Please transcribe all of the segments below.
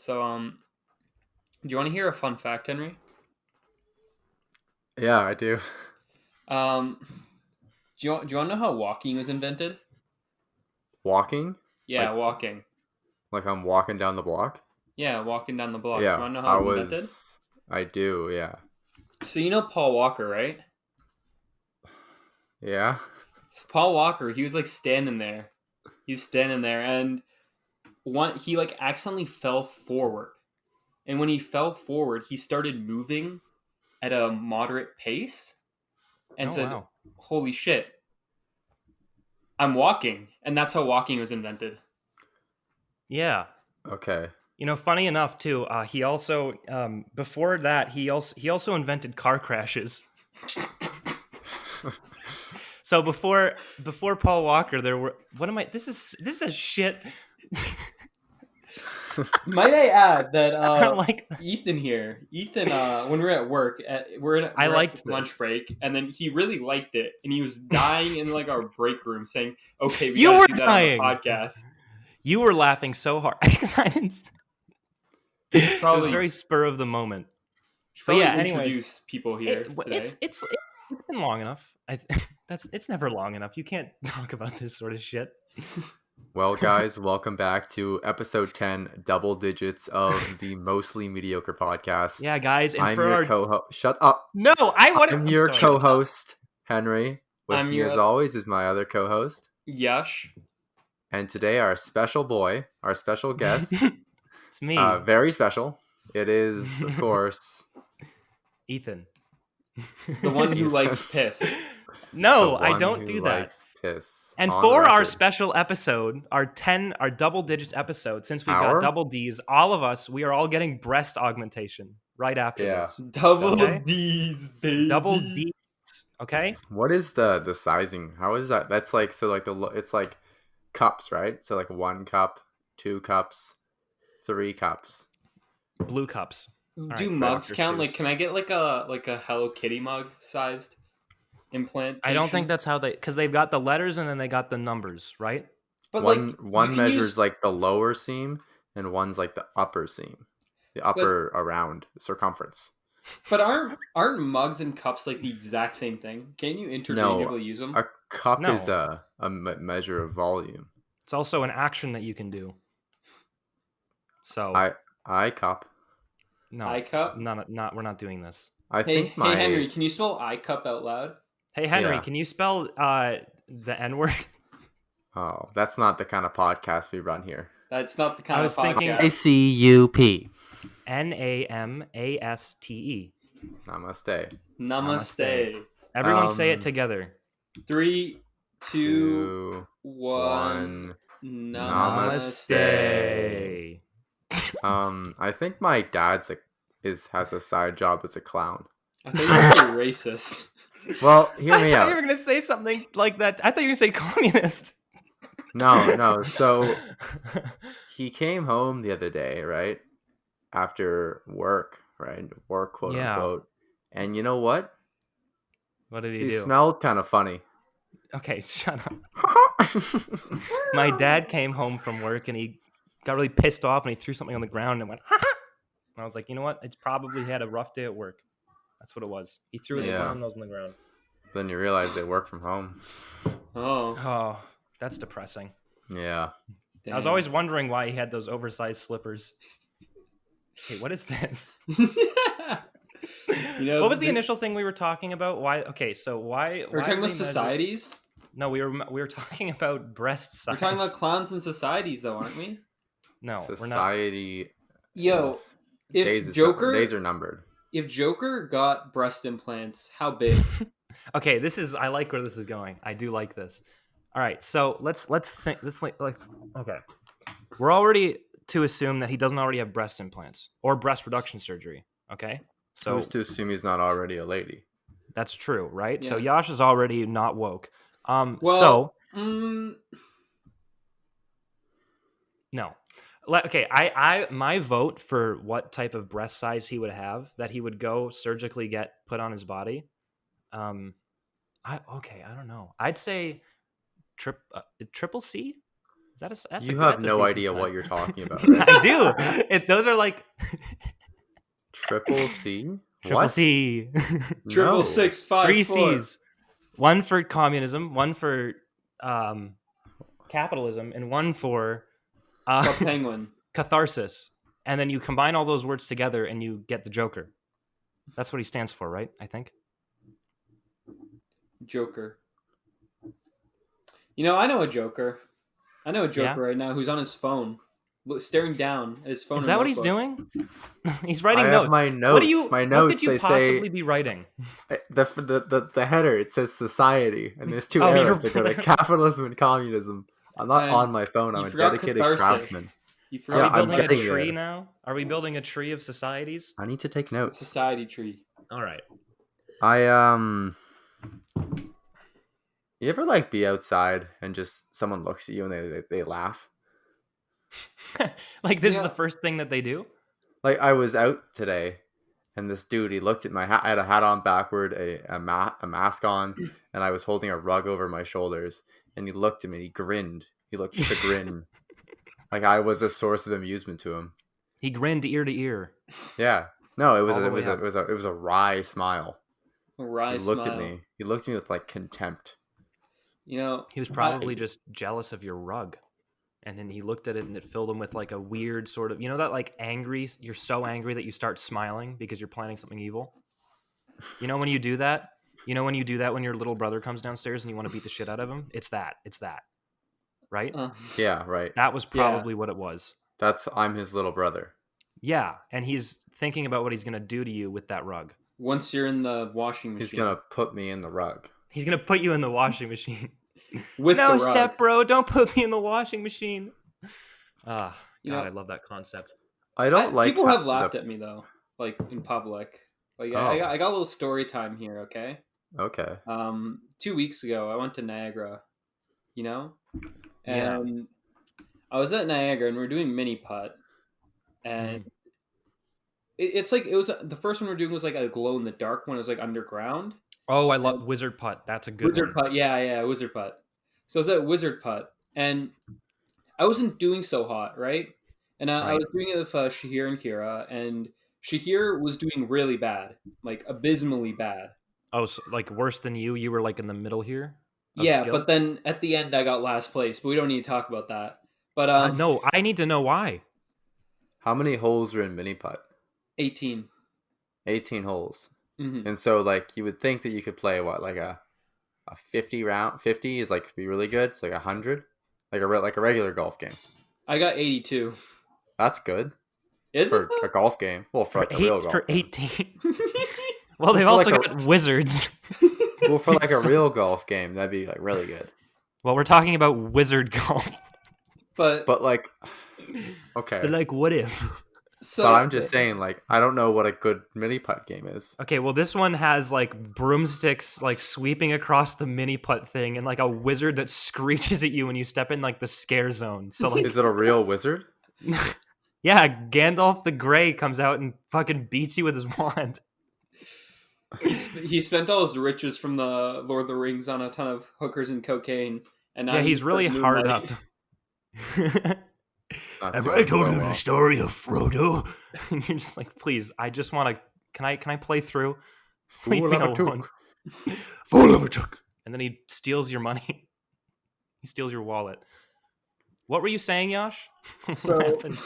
Do you want to hear a fun fact, Henry? Yeah, I do. Um, do you want to know how walking was invented? Walking? Yeah, Like walking. like I'm walking down the block? Yeah, walking down the block. Do you Yeah, want to know how it I was invented? was I do, yeah. So you know Paul Walker, right? Yeah. So Paul Walker, he was like standing there. He's standing there, and he like accidentally fell forward. And when he fell forward, he started moving at a moderate pace, and Oh, said, wow. "Holy shit, I'm walking!" And that's how walking was invented. Yeah. Okay. Funny enough too. He also before that he also invented car crashes. So before Paul Walker, there were This is a shit. Might I add that I don't like that. Ethan, when we're at work, we're I at liked lunch this. break, and then he really liked it, and he was dying in like our break room, saying, "Okay, we You got were to do that on the dying. podcast." You were laughing so hard because I didn't. It was Probably, very spur of the moment. should But probably yeah, anyways, introduce people here today. it's been long enough. It's never long enough. You can't talk about this sort of shit. Well, guys, welcome back to episode 10, double digits of the Mostly Mediocre podcast. Yeah, guys, and I'm for your our co-host. Shut up. no, I'm your co-host, Henry. With I'm me, your as always, is my other co-host. Yash. And today, our special boy, our special guest, It's me, very special. It is, of course, Ethan. The one who Ethan. likes piss. No, the I one don't who do that. likes piss. And on the for our record. special episode, our double digits episode, since we've Our? got double D's, all of us, we are all getting breast augmentation right after Yeah. this. Double Okay. D's, baby. Double D's, okay? What is the sizing? How is that? That's like it's like cups, right? So like 1 cup, 2 cups, 3 cups. Blue cups. Do right, mugs Dr. count? Seuss. Like, can I get like a Hello Kitty mug sized implantation? I don't think that's how because they've got the letters and then they got the numbers, right? But One like, you can measures use, like the lower seam and one's like the upper seam. The upper around circumference. but aren't mugs and cups like the exact same thing? Can you interchangeably use them? A cup No. is a measure of volume. It's also an action that you can do. So I cup. no, I cup. not we're not doing this. I Hey, think my hey Henry, can you spell I cup out loud? Hey Henry, Yeah. can you spell the N word? Oh, that's not the kind of podcast we run here. That's not the kind I of was thinking- podcast. ICUP. NAMASTE. Namaste. Namaste. Everyone say it together. 3, 2, 2, 1. 1. Namaste. I think my dad's has a side job as a clown. I thought you were gonna say racist. Well, hear I me thought out. you were gonna say something like that. I thought you were gonna say communist. No. So he came home the other day, right? After work, right? Work, quote Yeah. unquote. And you know what? What did he He do? smelled kind of funny. Okay, shut up. My dad came home from work and he got really pissed off and he threw something on the ground and went, ha ha. And I was like, you know what? It's probably had a rough day at work. That's what it was. He threw his Yeah. brown nose on the ground. Then you realize they work from home. Oh, Oh, that's depressing. Yeah. damn. I was always wondering why he had those oversized slippers. Hey, what is this? What was the initial thing we were talking about? Why? Okay, so why? We're why talking do about they measure- societies. No, we were talking about breast size. We're talking about clowns and societies, though, aren't we? No, we're not. Society. Yo, is- if days are numbered. if Joker got breast implants, how big? Okay, I like where this is going. I do like this. All right, so let's think this okay. We're already to assume that he doesn't already have breast implants or breast reduction surgery. Okay, so Who's to assume he's not already a lady? that's true, right? So Yeah. Yash is already not woke. Well, So mm, no. Okay, I my vote for what type of breast size he would have that he would go surgically get put on his body. I don't know. I'd say triple C. That's You a have that's a no decent idea sign. what you're talking about, right? I do. Those are like Triple C? triple What? C. Triple No. six five Three four. C's. One for communism, one for capitalism, and one for Club Penguin. catharsis. And then you combine all those words together and you get the Joker. That's what he stands for, right? I think. Joker. You know, I know a Joker. I know a Joker right now who's on his phone, staring down at his phone. Is or that what he's notebook. doing? He's I writing have notes. my What do notes. you? My What notes, could you they possibly say be writing? the header, it says society, and there's two Oh, arrows that go to capitalism and communism. I'm not And on my phone. I'm you a forgot dedicated catharsis. craftsman. You Are Yeah, we forgot I'm building a getting tree there. now? Are we building a tree of societies? I need to take notes. society tree. All right. You ever like be outside and just someone looks at you and they laugh? Like this is Yeah. the first thing that they do? Like I was out today, and this dude, he looked at my hat. I had a hat on backward, a mask on, and I was holding a rug over my shoulders. And he looked at me. He grinned. He looked chagrined, like I was a source of amusement to him. He grinned ear to ear. Yeah, no, All the way up. it was a wry smile. A He wry looked at smile. me. He looked at me with like contempt. You know, He was probably just jealous of your rug. And then he looked at it and it filled him with like a weird sort of, you know, that like angry, you're so angry that you start smiling because you're planning something evil. You know when you do that? You know when you do that when your little brother comes downstairs and you want to beat the shit out of him? It's that. Right? Yeah, right. That was probably what it was. I'm his little brother. Yeah. And he's thinking about what he's going to do to you with that rug. Once you're in the washing machine, He's gonna put me in the rug. He's going to put you in the washing machine. with No, the rug. step bro, don't put me in the washing machine. Ah, You God, know, I love that concept. I don't like people have laughed at me though, like in public. Like Oh. I got a little story time here. Okay. Okay. 2 weeks ago, I went to Niagara. You know, Yeah. and I was at Niagara and we are doing mini putt, and it's like it was the first one we are doing was like a glow in the dark one. It was like underground. Oh, I love Wizard Putt. That's a good Wizard one. putt, yeah, Wizard putt. So I was at Wizard putt, and I wasn't doing so hot, right? And I Right. was doing it with Shahir and Kira, and Shahir was doing really bad, like abysmally bad. Oh, so like worse than you? You were like in the middle here? Of Yeah, skill? but then at the end I got last place, but we don't need to talk about that. But No, I need to know why. How many holes are in mini putt? 18. 18 holes. Mm-hmm. And so like you would think that you could play what, like a 50 round. 50 is like be really good. It's like 100, like a regular golf game. I got 82. That's good Is for it? a golf game. Well, for like a real golf For game. 18. Well, they've For also like got wizards. Well, for like a So- real golf game, that'd be like really good. Well, we're talking about wizard golf. But like, okay. But like, what if? so But I'm just saying, like, I don't know what a good mini putt game is. Okay, well, this one has like broomsticks like sweeping across the mini putt thing, and like a wizard that screeches at you when you step in like the scare zone. So like, Is it a real wizard? yeah, Gandalf the Grey comes out and fucking beats you with his wand. he spent all his riches from the Lord of the Rings on a ton of hookers and cocaine, and now Yeah, he's really hard up. That's Have I going told so you well. the story of Frodo? And you're just like, please, I just want to. Can I play through? Leave Fool me of a alone. took. Fool of a took. And then he steals your money. He steals your wallet. What were you saying, Yash? What So, happened?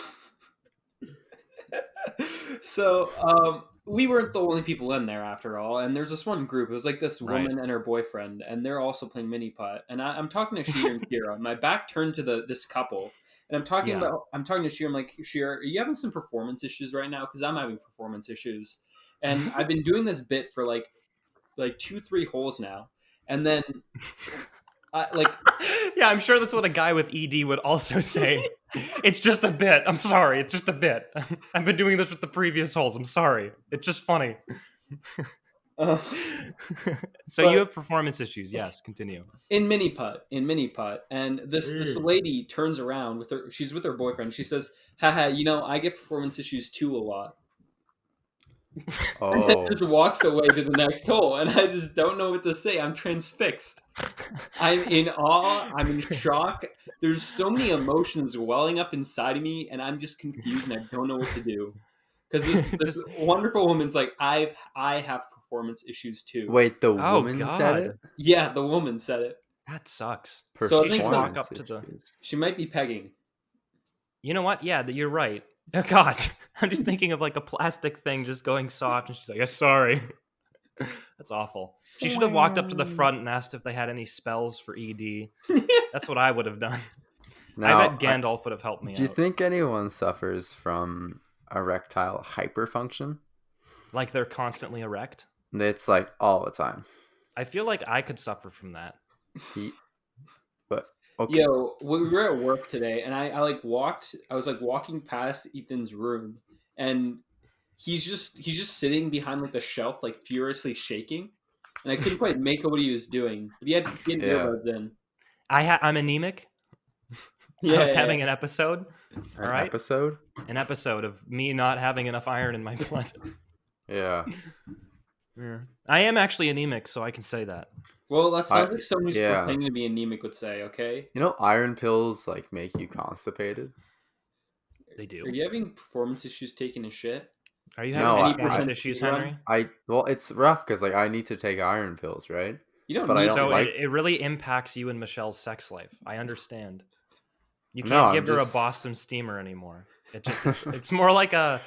we weren't the only people in there after all, and there's this one group. It was like this Right. woman and her boyfriend, and they're also playing mini putt. And I'm talking to Sheer and Kira, and my back turned to this couple, and I'm talking to Sheer. I'm like, Sheer, are you having some performance issues right now? Because I'm having performance issues, and I've been doing this bit for like 2-3 holes now, and then Yeah, I'm sure that's what a guy with ED would also say. It's just a bit. I'm sorry. It's just a bit. I've been doing this with the previous holes. I'm sorry. It's just funny. So you have performance issues. Yes, continue. in mini putt, and this lady turns around with her. She's with her boyfriend. She says, "Haha, I get performance issues too a lot." And then Oh, just walks away to the next hole, and I just don't know what to say. I'm transfixed. I'm in awe. I'm in shock. There's so many emotions welling up inside of me, and I'm just confused, and I don't know what to do. Because this Just wonderful woman's like, I have performance issues too. wait, the oh woman said god, it? Yeah, the woman said it. that sucks. So I She think should walk some, Performance up to the. issues. she might be pegging. You know what? Yeah, you're right. Oh god, I'm just thinking of like a plastic thing just going soft, and she's like, "Yeah, sorry." That's awful. She should have walked up to the front and asked if they had any spells for ED. That's what I would have done. I Now, bet Gandalf would have helped me do you out. think anyone suffers from erectile hyperfunction? Like they're constantly erect. It's like all the time. I feel like I could suffer from that. He, but okay, Yo, we were at work today, and I like walked. I was like walking past Ethan's room, and he's just sitting behind like the shelf, like furiously shaking, and I couldn't quite make out what he was doing. But he had yeah, earbuds in. I'm anemic. Yeah, I was yeah, having yeah. an episode. an All right, episode. an episode of me not having enough iron in my blood. Yeah, I am actually anemic, so I can say that. Well, that sounds like someone who's yeah. pretending to be anemic would say. Okay, You know, iron pills like make you constipated. They do. are you having performance issues taking a shit? Are you No, having any I- performance I- issues, run? Henry? Well, it's rough because like I need to take iron pills, right? You don't But I need don't So like- it really impacts you and Michelle's sex life. I understand. You No, can't I'm give her just- a Boston steamer anymore. It's more like a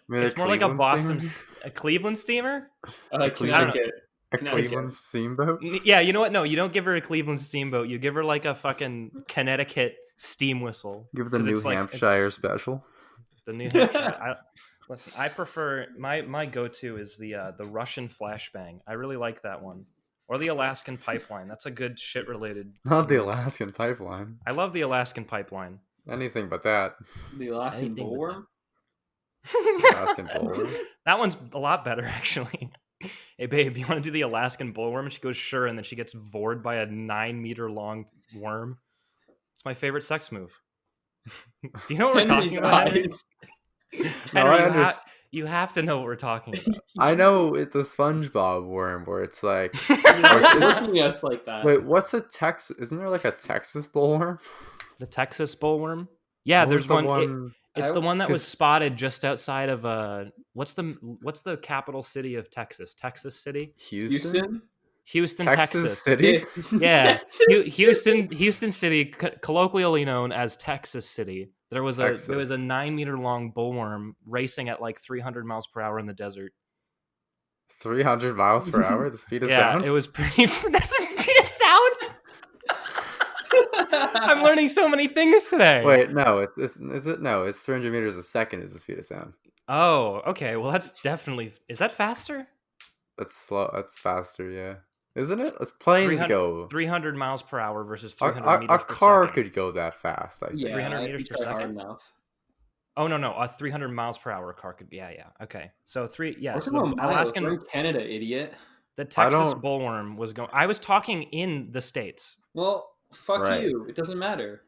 I mean, it's more like a Cleveland Boston steamer? a Cleveland steamer. like Cleveland- Connecticut. A Connecticut. Cleveland steamboat. Yeah, you know what? No, you don't give her a Cleveland steamboat. You give her like a fucking Connecticut steam whistle. Give the 'Cause New it's like- Hampshire it's special. the New Hampshire. Listen, I prefer my go-to is the Russian flashbang. I really like that one, or the Alaskan pipeline. That's a good shit related. Not the Alaskan pipeline. I love the Alaskan pipeline. Anything but that. The Alaskan Anything but bullworm. Alaskan bullworm. That one's a lot better, actually. Hey, babe, you want to do the Alaskan bullworm? And she goes, sure. And then she gets vored by a 9-meter long worm. It's my favorite sex move. Do you know what we're Henry's talking about, Henry? eyes. No, Henry, I you, understand. you have to know what we're talking about. I know it's the SpongeBob worm where it's like, You're looking at us like that. wait, what's a Texas? Isn't there like a Texas bullworm? The Texas bullworm? Yeah, What there's was the one. It's the one that was 'cause- spotted just outside of what's the capital city of Texas? Texas City? Houston, Houston, Texas Texas. City. Yeah, Texas. Houston City, colloquially known as Texas City. There was a Texas. 9-meter long bullworm racing at like 300 miles per hour in the desert. 300 miles per hour, the speed of Yeah, sound. it was pretty. That's the speed of sound. I'm learning so many things today. Wait, no, is it? No, it's 300 meters a second is the speed of sound. Oh, okay. Well, that's definitely. Is that faster? That's slow. That's faster, yeah. Isn't it? As planes 300 go. 300 miles per hour versus A, 300 a, meters a per car second. could go that fast, I think. Yeah, 300 if meters you per try hard second? enough. Oh no, a 300 miles per hour car could. Yeah. Okay. So We're so talking the about miles. Alaskan, We're in Canada, idiot. the I Texas don't- bullworm was going. I was talking in the states. Well, fuck Right. you. It doesn't matter.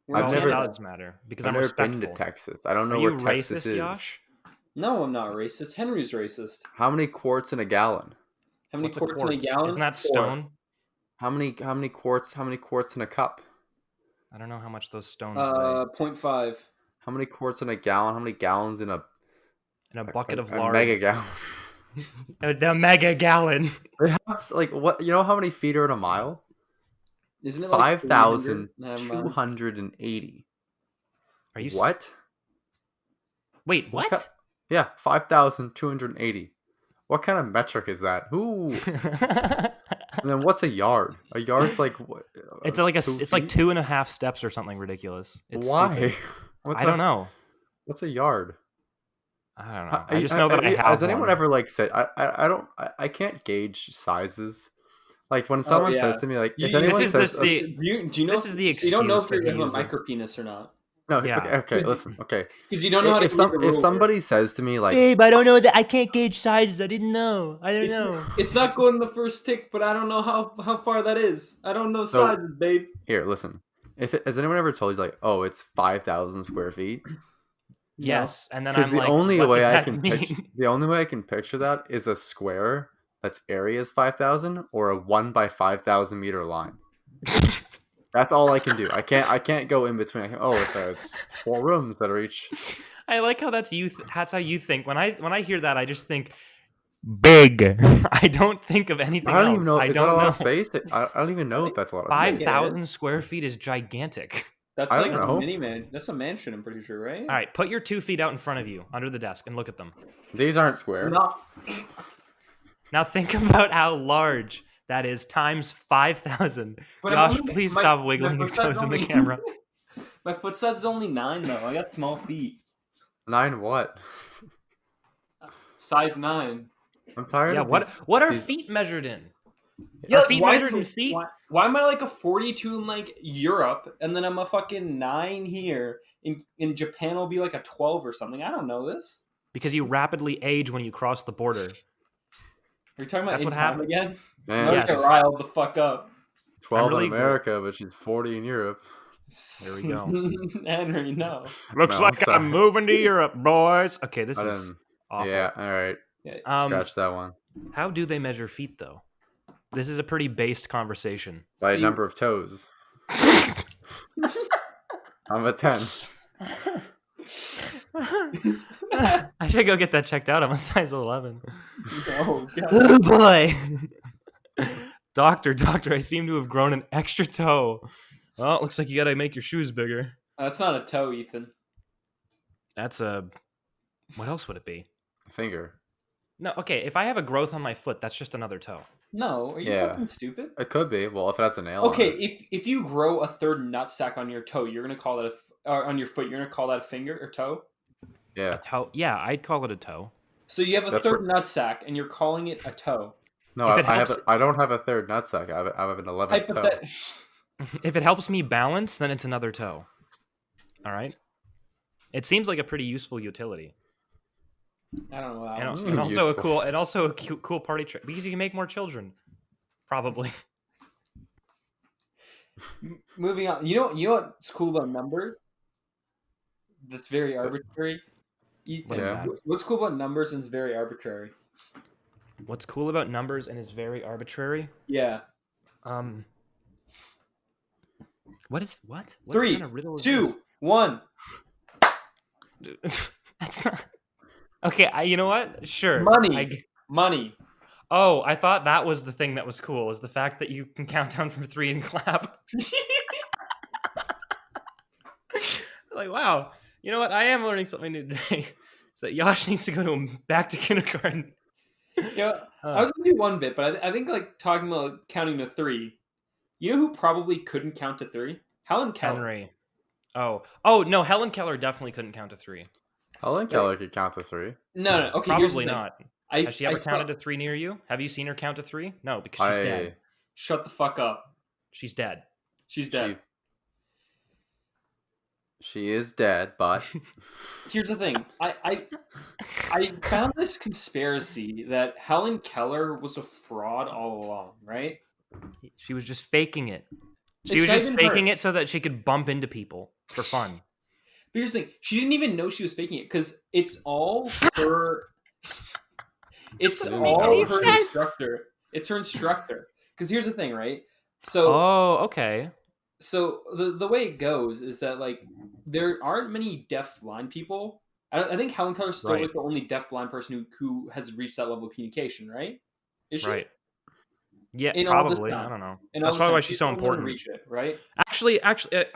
We're I've in Well, never- it Canada. does matter because I've I'm never respectful. been to Texas. I don't know Are where you Texas racist, is. Josh? No, I'm not racist. Henry's racist. How many quarts in a gallon? How many What's a quarts in a quartz? gallon? Isn't that 4. stone? How many quarts? How many quarts in a cup? I don't know how much those stones weigh. 0.5. How many quarts in a gallon? How many gallons in a In a bucket of a lard. mega gallon? The mega gallon. They have like what? You know how many feet are in a mile? Isn't it like 300? Never mind. 5,280. Are you? What? Wait, What what? ki- Yeah, 5,280. What kind of metric is that? Ooh. And then what's a yard? A yard's like what? It's like 2 it's like feet? 2.5 steps or something ridiculous. It's Why? stupid. What I the- don't know. What's a yard? I don't know. I just know that I have Has anyone one. ever like said I can't gauge sizes. Like when someone yeah. says to me like if You- anyone this says is a the- s- Do you know? This is the so you don't know if excuse you're that he gonna have a uses. micro penis or not no Yeah. okay listen okay because you don't know how to if read the if ruler. somebody says to me like Babe, I don't know that. I can't gauge sizes. I didn't know. I don't It's not going the first tick, but I don't know how far that is. I don't know So- sizes, babe. here listen has anyone ever told you like oh it's 5,000 square feet No. Yes, and then Because I'm like, what does that mean? the only way I can picture that is a square that's area is 5,000 or a 1 by 5,000 meter line. That's all I can do. I can't go in between. It's 4 rooms that are each. I like how that's you. That's how you think. When I hear that, I just think big. I don't think of anything I don't else. even know. I Is that a don't lot know. of space? I don't even I know if think that's a lot of Five space. Yeah. thousand square feet is gigantic. That's I like don't a know. mini man. That's a mansion, I'm pretty sure, right? All right, put your 2 feet out in front of you under the desk and look at them. These aren't square. No. Now think about how large that is times 5,000. But Josh, please stop wiggling your foot size toes in the only- camera. My foot size is only 9 though. I got small feet. 9 what? Size 9. I'm tired Yeah, of what are these- feet measured in? Yeah, Are feet measured in feet? Why am I like a 42 in like Europe, and then I'm a fucking 9 here? In Japan, I'll be like a 12 or something. I don't know this. Because you rapidly age when you cross the border. Are you talking about That's in what time happened. again? Man, Let's Yes. get riled the fuck up. 12 really in America, but she's 40 in Europe. There we go. Henry, no. Looks No, like I'm sorry. I'm moving to Europe, boys. Okay, this I is didn't- awful. Yeah, all right. Yeah. Scratch that one. How do they measure feet, though? This is a pretty based conversation. By See- number of toes. I'm a 10. I should go get that checked out. I'm a size 11. Oh, God. Oh boy. Doctor, I seem to have grown an extra toe. Well, it looks like you gotta make your shoes bigger. That's not a toe, Ethan. That's a. What else would it be? Finger. No, okay. If I have a growth on my foot, that's just another toe. No, are you Yeah. fucking stupid? It could be. Well, if it has a nail Okay, on it. if you grow a third nutsack on your toe, you're gonna call that on your foot. You're gonna call that a finger or toe. Yeah. A toe? Yeah, I'd call it a toe. So you have a That's third nutsack, and you're calling it a toe. No, If it I have. helps- I don't have a third nutsack. I have an 11th toe. If it helps me balance, then it's another toe. All right. It seems like a pretty useful utility, I don't know. and, How and also a useful. cool, and also a cool party trick because you can make more children, probably. Moving on. You know what's cool about numbers? That's very arbitrary. What is Yeah. that? What's cool about numbers and it's very arbitrary? What's cool about numbers and is very arbitrary? Yeah. What is what? What 3, kind of riddle is 2, 1. this? That's not. Okay, you know what? Sure. Money. Money. Oh, I thought that was the thing that was cool, is the fact that you can count down from 3 and clap. Like, wow. You know what? I am learning something new today. It's that Yash needs to go back to kindergarten. Yeah, I was gonna do one bit, but I think like talking about counting to 3. You know who probably couldn't count to 3? Helen Keller. Henry. Oh no, Helen Keller definitely couldn't count to 3. Helen Keller could count to 3. No. Okay, here's the Probably thing. not. I, Has she ever I saw- counted to 3 near you? Have you seen her count to 3? No, because she's dead. Shut the fuck up. She's dead. She's dead. She is dead, but Here's the thing. I found this conspiracy that Helen Keller was a fraud all along, right? She was just faking it. She It's was not just even faking her. it so that she could bump into people for fun. But here's the thing. She didn't even know she was faking it because it's all her. It's Doesn't make all any her sense. instructor. It's her instructor. Because here's the thing, right? So, Oh, okay. so the way it goes is that like there aren't many deaf-blind people. I think Helen Keller's still Right. like the only deaf-blind person who has reached that level of communication, right? Is she? Right. Yeah, In all this probably. time. I don't know. And That's all of a probably sudden, why she's so the only one to important. Reach it, right? Actually,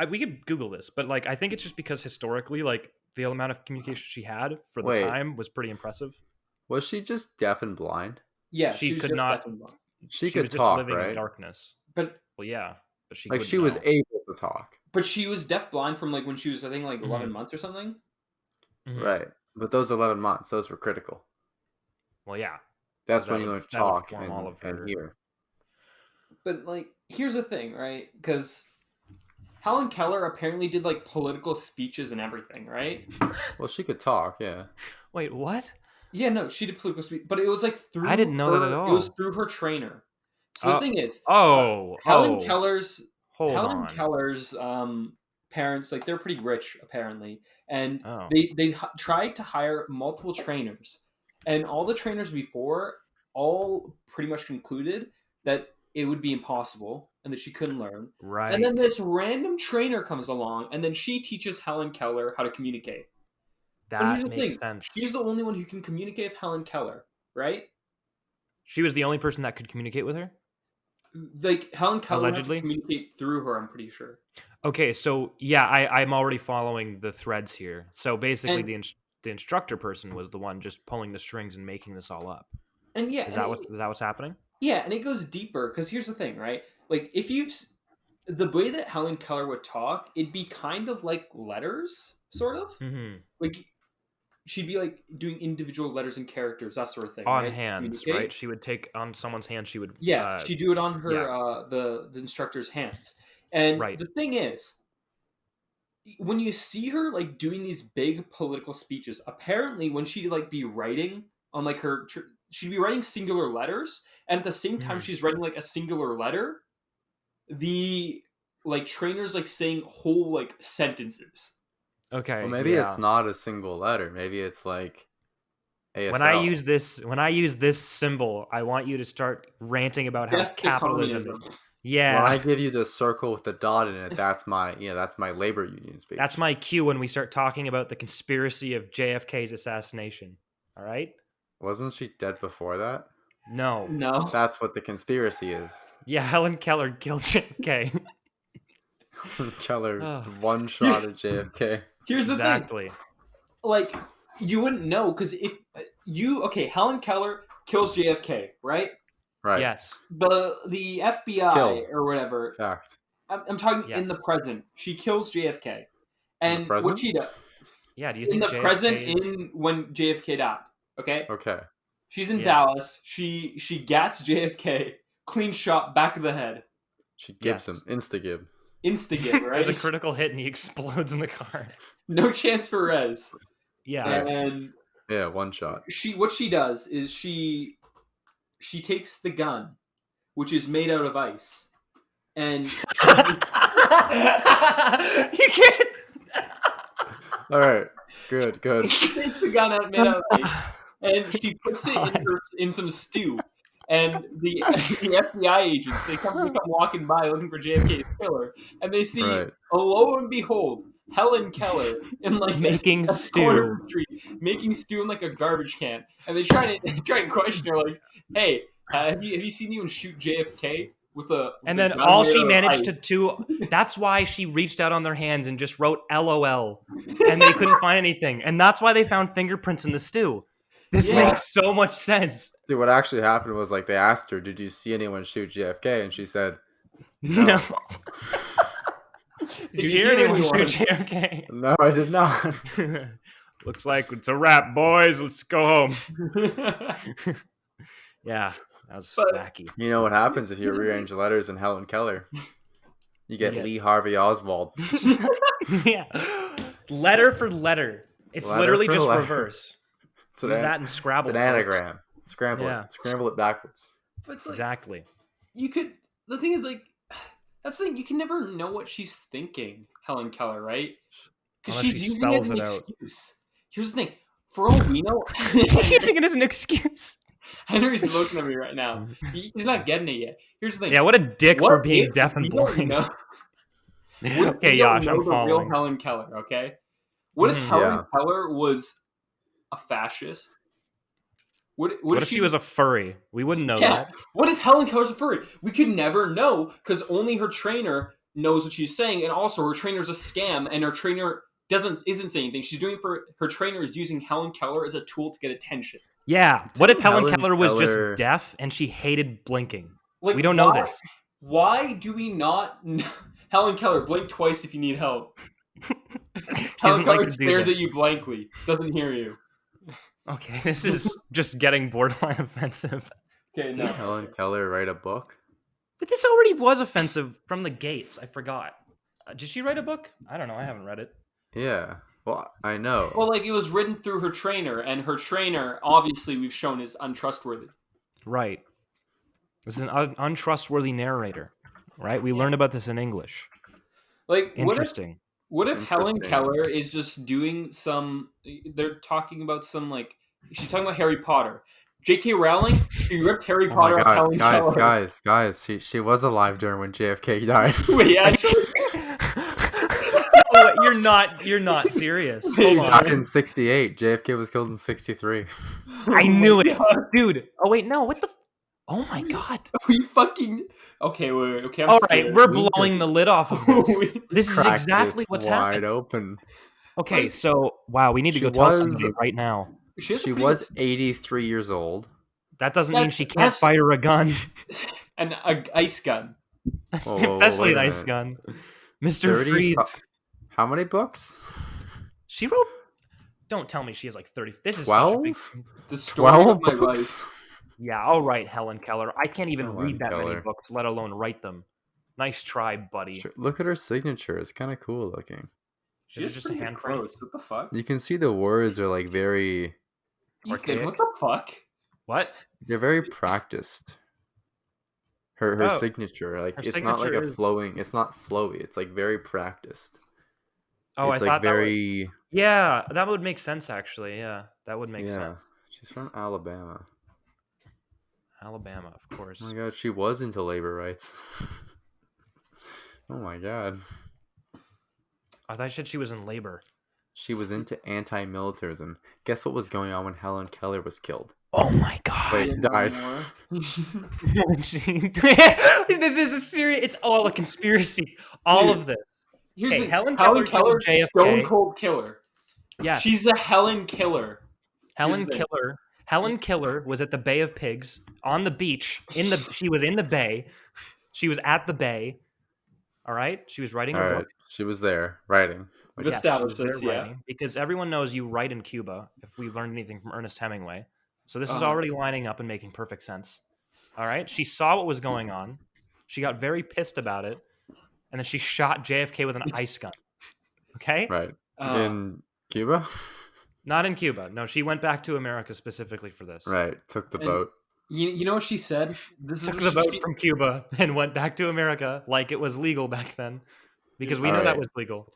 we could Google this, but like I think it's just because historically, like the amount of communication she had for the Wait. time was pretty impressive. was she just deaf and blind? Yeah, She was could just not- deaf and blind. She was could just talk, living in right? darkness. But Well, yeah, but she Like couldn't she was know. able to talk, she was deaf-blind from like when she was I think like 11 months or something. Mhm. right? But those 11 months, those were critical. Well, yeah. That's That when you would- learn to that would talk form all of her- and hear. But like, here's the thing, right? Because Helen Keller apparently did like political speeches and everything, right? Well, she could talk, yeah. Wait, what? Yeah, no, she did political speech, but it was like through. I didn't know that at all. It was through her trainer. So the thing is, Oh, Helen oh, Keller's hold Helen on. Keller's parents, like they're pretty rich apparently, and Oh, they tried to hire multiple trainers, and all the trainers before all pretty much concluded that it would be impossible and that she couldn't learn. And then right. this random trainer comes along, and then she teaches Helen Keller how to communicate. But here's That the makes thing: sense. she's the only one who can communicate with Helen Keller, right? She was the only person that could communicate with her? Like Helen Keller has to Allegedly? communicate through her. I'm pretty sure. Okay, so yeah, I'm already following the threads here. So basically, And the instructor person was the one just pulling the strings and making this all up. and yeah, and Is that what's happening? yeah, and it goes deeper because here's the thing, right? Like if the way that Helen Keller would talk, it'd be kind of like letters, sort of. Mm-hmm. Like she'd be like doing individual letters and characters, that sort of thing, On right? To hands, right? communicate. She would take on someone's hand. She would, Yeah, she'd do it on yeah, her the instructor's hands. And right. the thing is, when you see her like doing these big political speeches, apparently when she'd like be writing on like she'd be writing singular letters, and at the same time Mhm. she's writing like a singular letter, the like trainers like saying whole like sentences. Okay, Well, maybe yeah. it's not a single letter. Maybe it's like ASL. When I use this symbol, I want you to start ranting about how Death to capitalism. communism. When Yeah, I give you the circle with the dot in it, that's my labor union speech. that's my cue when we start talking about the conspiracy of JFK's assassination. All right? Wasn't she dead before that? No. No. That's what the conspiracy is. Yeah, Helen Keller killed JFK. Keller Oh. one shot at JFK. Here's the thing. Exactly. Like you wouldn't know because if Helen Keller kills JFK, right? Right. Yes. The FBI Killed. or whatever. Fact. I'm talking in Yes. the present. She kills JFK, In and the present? what she does Yeah. Do you in think the JFK present is... in when JFK died. Okay, Okay. she's in Yeah. Dallas. She gats JFK, clean shot, back of the head, She gives Yes. him insta-gib. instigate, right? There's a critical hit and he explodes in the car. No chance for res. Yeah. Right. And Yeah, one shot. what she does is she takes the gun, which is made out of ice, and You can't. All right. Good. she takes the gun out made out of ice, and she puts it God. in some stew. And the FBI agents they come walking by looking for JFK's killer, and they see, Right. lo and behold, Helen Keller in like Making a corner stew. of the street, making stew in like a garbage can. And they try and question her like, "Hey, have you seen anyone shoot JFK with a?" And a then gun all made she out of managed ice?" to do, that's why she reached out on their hands and just wrote LOL. And they couldn't find anything. And that's why they found fingerprints in the stew. This Yeah. makes so much sense. See, what actually happened was like they asked her, "Did you see anyone shoot JFK?" And she said, No. Did Did you you hear hear anyone anyone? shoot JFK? "No, I did not." Looks like it's a wrap, boys. Let's go home. Yeah, that was But- wacky. You know what happens if you rearrange the letters in Helen Keller? You get You get- Lee Harvey Oswald. Yeah. Letter for letter. It's Letter literally for just letter. reverse. It's an, Use that in Scrabble. it's an folks. anagram. Scramble Yeah. it. Scramble it backwards. But it's like, Exactly. you could. The thing is, like, that's the thing. You can never know what she's thinking, Helen Keller, right? Because Unless she's she using it as spells an it out. excuse. Here's the thing. For all we know, She's using it as an excuse. Henry's looking at me right now. He's not getting it yet. Here's the thing. Yeah, what a dick What for being if deaf and we don't blind. know- what if Okay, we don't Yash, know I'm the real following. Helen Keller, okay? What if Mhm. Helen Yeah. Keller was a fascist? What if she was a furry? We wouldn't know Yeah. that. What if Helen Keller's a furry? We could never know because only her trainer knows what she's saying, and also her trainer's a scam, and her trainer isn't saying anything. She's doing her trainer is using Helen Keller as a tool to get attention. Yeah. What if Helen Helen Keller was Keller- just deaf and she hated blinking? Like, We don't know why- this. Why do we not? Helen Keller, blink twice if you need help. She Helen doesn't Keller like to do stares that. at you blankly, doesn't hear you. Okay, this is just getting borderline offensive. Okay, Did no. Helen Keller write a book? But this already was offensive from the gates. I forgot. Did she write a book? I don't know. I haven't read it. Yeah. Well, I know. Well, like it was written through her trainer, and her trainer, obviously, we've shown is untrustworthy. Right. This is an untrustworthy narrator. Right? We learned about this in English. Like, Interesting. What if Helen Interesting. Keller is just doing some? They're talking about some like she's talking about Harry Potter. J.K. Rowling, she ripped Harry Oh my Potter off god, Helen Keller. guys! She was alive during when JFK died. Wait, actually, No, you're not serious. Wait, Hold She on. died in '68. JFK was killed in '63. I oh knew my it, God. dude. Oh wait, no. What the? Oh my god. We fucking okay. Wait, okay, I'm All scared. right, we're We blowing just the lid off of this. We- This is Cracked exactly it what's wide happening. open. Okay, so wow, we need to She go tell was somebody right now. she has a she pretty was good 83 years old. That doesn't mean That's she can't that's fire a gun, an ice gun. Whoa, especially wait an a ice minute. gun. Mr. 30? Freeze. How many books? She wrote. Don't tell me she has like 30. This is such a big. 12? The story of 12 my books? life. Yeah, all right, Helen Keller. I can't even Helen read that many Keller. books, let alone write them. Nice try, buddy. Look at her signature. It's kind of cool looking. She Is it has just a pretty good handprint? quotes. What the fuck? You can see the words are like very Ethan, Archaic? what the fuck? What? they're very practiced. Her Oh, signature, like her it's not like a signature is- flowing, it's not flowy. It's like very practiced. Oh, It's I like thought that was. very Yeah, that would make sense actually. Yeah, that would make yeah. sense. She's from Alabama. Alabama, of Oh course. my god, she was into labor rights. Oh my god. I thought you said she was in labor. She was into anti-militarism. Guess what was going on when Helen Keller was killed? Oh my god. Wait, Didn't know died. more. This is a serious. It's all a conspiracy. All Dude, of this. Here's Okay, the Helen Helen Keller Keller, killed JFK. Stone Cold Killer. Yes, She's a Helen Killer. Helen here's the thing. Keller. Helen Keller was at the Bay of Pigs on the beach. She was in the bay. She was at the bay. All right. She was writing All her right, book. she was there writing. We've Yes, she was established there this, yeah. writing, because everyone knows you write in Cuba. If we learned anything from Ernest Hemingway, so this is Uh-huh. already lining up and making perfect sense. All right. She saw what was going on. She got very pissed about it, and then she shot JFK with an ice gun. Okay. Right. Uh, In Cuba? Not in Cuba. No, she went back to America specifically for this. Right. Took the And- boat. you know what she said? This Took what the boat she- from Cuba and went back to America like it was legal back then, because we know that Alright. was legal.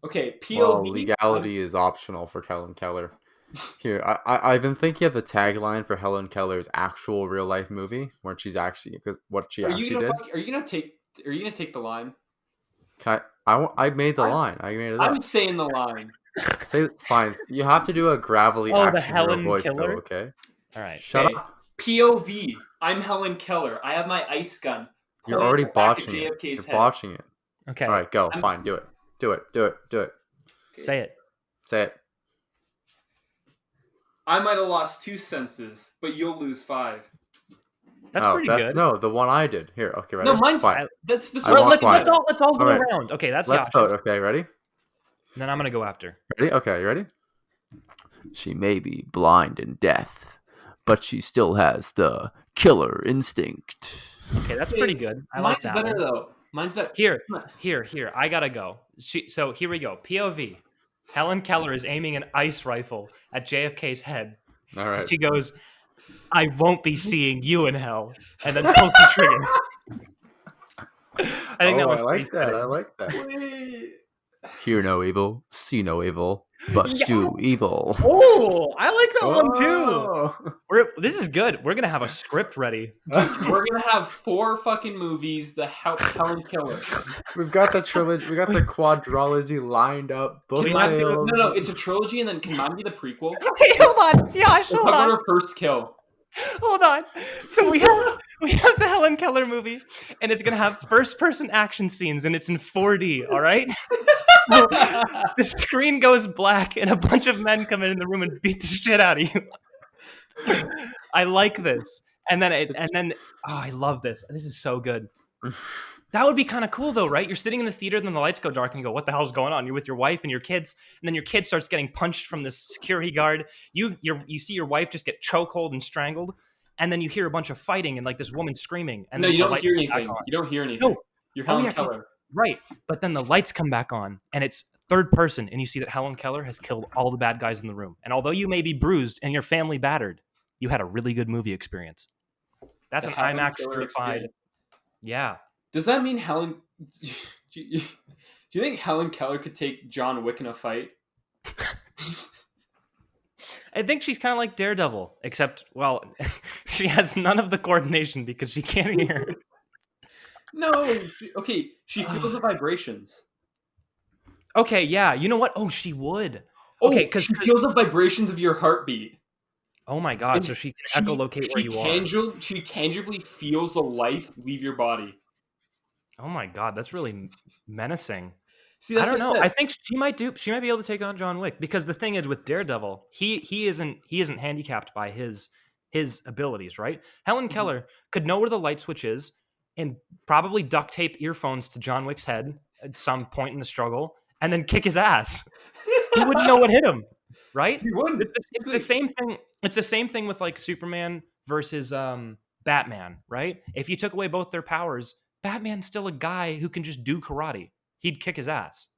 Okay, POV. Well, legality is optional for Helen Keller. Here, I've been thinking of the tagline for Helen Keller's actual real life movie, where she's actually because what she Are actually you gonna did. are you gonna take? Are you gonna take the line? I made the line. I made it up. I'm saying the line. Say fine. You have to do a gravelly Oh, the action hero Helen voice, Keller? though. Okay. All right. Shut Okay. up. POV. I'm Helen Keller. I have my ice gun. You're pointing already back at botching it. JFK's You're head. botching it. Okay. All right, go. I'm- Fine. Do it. Do it. Do it. Do it. Say it. Say it. I might have lost 2 senses, but you'll lose 5. That's Oh, pretty good. No, the one I did. Here. Okay. Ready? No, mine's Fine. that's this I one. want let's one. all go Alright. around. Okay, that's Let's Josh's. vote. Okay. Ready? And then I'm gonna go after. Ready? Okay, you ready? She may be blind and deaf, but she still has the killer instinct. Okay, that's Wait, pretty good. I like Mine's that better one. though. Mine's better. Here. I gotta go. So here we go. POV. Helen Keller is aiming an ice rifle at JFK's head. All right. She goes, "I won't be seeing you in hell," and then pulls the trigger. I think that was I like pretty that. fitting. I like that. Wait. Hear no evil, see no evil, but Yeah. do evil. Oh, I like that one too. Whoa. This is good. We're gonna have a script ready. We're gonna have 4 fucking movies. The Helen Keller. We've got the trilogy. We got the quadrology lined up. Book we have to- sales. No, it's a trilogy, and then can mine be the prequel? Wait, hold on, Josh, We'll hold talk about on, her first kill. hold on. So we have the Helen Keller movie, and it's gonna have first-person action scenes, and it's in 4D. All right. So the screen goes black, and a bunch of men come in the room and beat the shit out of you. I like this, and then oh, I love this. This is so good. That would be kind of cool, though, right? You're sitting in the theater, then the lights go dark, and you go, "What the hell's going on?" You're with your wife and your kids, and then your kid starts getting punched from this security guard. You see your wife just get chokehold and strangled, and then you hear a bunch of fighting and like this woman screaming. And No, then you the don't lights hear come back anything. on. You don't hear anything. No. You're Oh, Helen yeah, Keller. Right, but then the lights come back on, and it's third person, and you see that Helen Keller has killed all the bad guys in the room. And although you may be bruised and your family battered, you had a really good movie experience. That's The an Helen IMAX Keller certified. experience. Yeah. Does that mean Helen? Do you think Helen Keller could take John Wick in a fight? I think she's kind of like Daredevil, except, well, she has none of the coordination because she can't hear. No. Okay, she feels the vibrations. Okay, yeah. You know what? Oh, she would. Oh, Okay, because she feels the vibrations of your heartbeat. oh my god, And so she can echolocate where you are. She tangibly feels the life leave your body. Oh my god, that's really menacing. See, I that's don't what know. I I said. think she might be able to take on John Wick because the thing is with Daredevil, he isn't handicapped by his abilities, right? Helen Keller could know where the light switch is and probably duct tape earphones to John Wick's head at some point in the struggle and then kick his ass. He wouldn't know what hit him, right? He wouldn't. It's the same thing. It's the same thing with like Superman versus Batman, right? If you took away both their powers, Batman's still a guy who can just do karate. He'd kick his ass,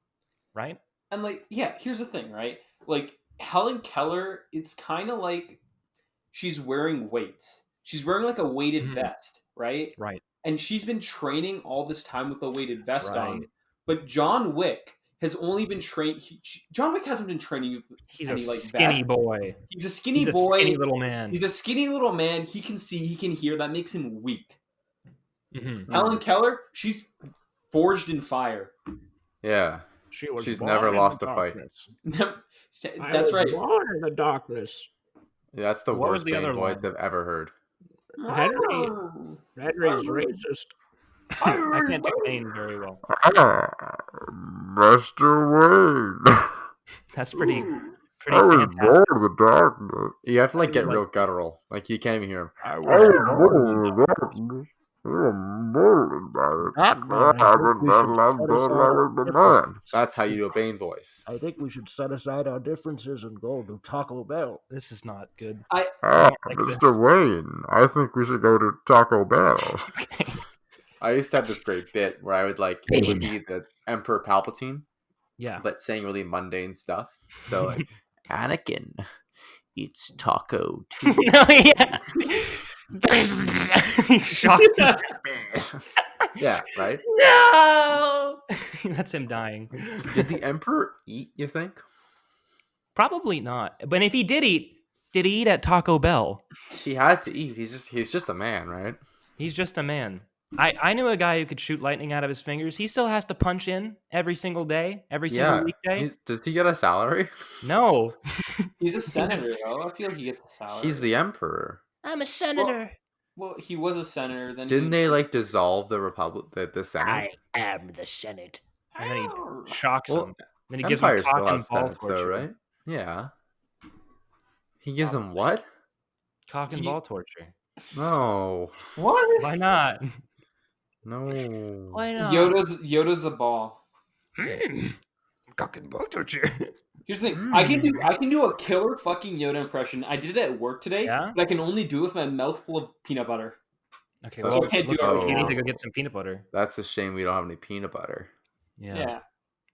right? And like, yeah, here's the thing, right? Like Helen Keller, it's kind of like she's wearing weights. She's wearing like a weighted Mhm. vest, right? Right. And she's been training all this time with a weighted vest on. Right. But John Wick has only been trained. John Wick hasn't been training with He's any a like skinny vest. boy. He's a skinny He's a boy. skinny little man. He's a skinny little man. He can see. He can hear. That makes him weak. Mhm. Helen Keller, she's forged in fire. Yeah. She's never lost a fight. That's right. Born in the darkness. Yeah, that's the What was worst the other Bane voice line? I've ever heard. Henry's racist. I can't do Bane very well. Mr. Wayne. That's pretty I was fantastic. born in the darkness. You have to like get Like- real guttural. Like you can't even hear him. I I was was born in the darkness. I'm born by it. That's how you do a Bane voice. I think we should set aside our differences and go to Taco Bell. This is not good. I like Mr. this. Wayne, I think we should go to Taco Bell. I used to have this great bit where I would like it would be the Emperor Palpatine, Yeah. but saying really mundane stuff. So like Anakin eats taco too. No, yeah. He shocks him. Yeah, right? No! That's him dying. Did the Emperor eat, you think? Probably not. But if he did he eat at Taco Bell? He had to eat. He's just a man, right? He's just a man. I knew a guy who could shoot lightning out of his fingers. He still has to punch in every single day, every single weekday. Does he get a salary? No. he's a senator though. I feel like he gets a salary. He's the Emperor. I'm a senator. Well, he was a senator. Then Didn't they like dissolve the Republic, the Senate? I am the Senate. And then he shocks Well, him. Then he gives him Empires cock still and have ball senates, though, torture. right? Yeah. He gives him what? Cock and ball torture. No. What? Why not? No. Why not? Yoda's the ball. Cock and ball torture. Here's the thing. I can do a killer fucking Yoda impression. I did it at work today, Yeah? but I can only do it with my mouth full of peanut butter. Okay, So well, I can't do looks it like right you now. need to go get some peanut butter. That's a shame we don't have any peanut butter. Yeah.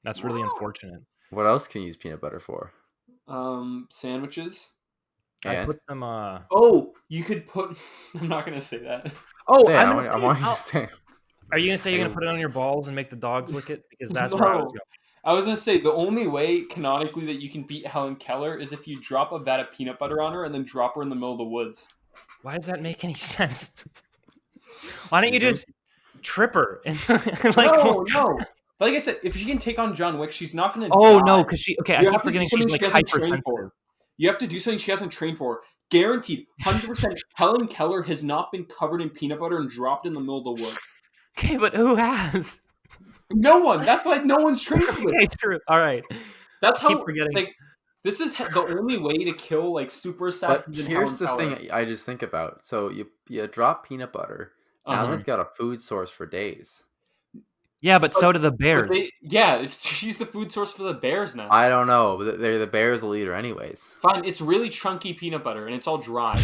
That's really unfortunate. What else can you use peanut butter for? Sandwiches. I And? put them Oh, you could put. I'm not gonna say that. Oh, Say it, I'm I gonna want you I'll- to say. Are you gonna say you're gonna I- put it on your balls and make the dogs lick it? Because that's where I was No. going. I was gonna say the only way canonically that you can beat Helen Keller is if you drop a vat of peanut butter on her and then drop her in the middle of the woods. Why does that make any sense? Why don't you just trip her? And, like, No. Like I said, if she can take on John Wick, she's not gonna. Oh die. no, because she. Okay, I You keep have to do forgetting something she's like she hasn't trained hypersensitive. for. You have to do something she hasn't trained for. Guaranteed, 100%. Helen Keller has not been covered in peanut butter and dropped in the middle of the woods. Okay, but who has? No one. That's why no one's trained for Okay, this. true. All right. That's how. keep forgetting. Like, this is the only way to kill like super But assassins. in here's the Helen Keller. thing I just think about. So you drop peanut butter. Now Uh-huh. they've got a food source for days. Yeah, but so do the But bears. she's the food source for the bears now. I don't know. But the bears will eat her anyways. Fine, it's really chunky peanut butter and it's all dry.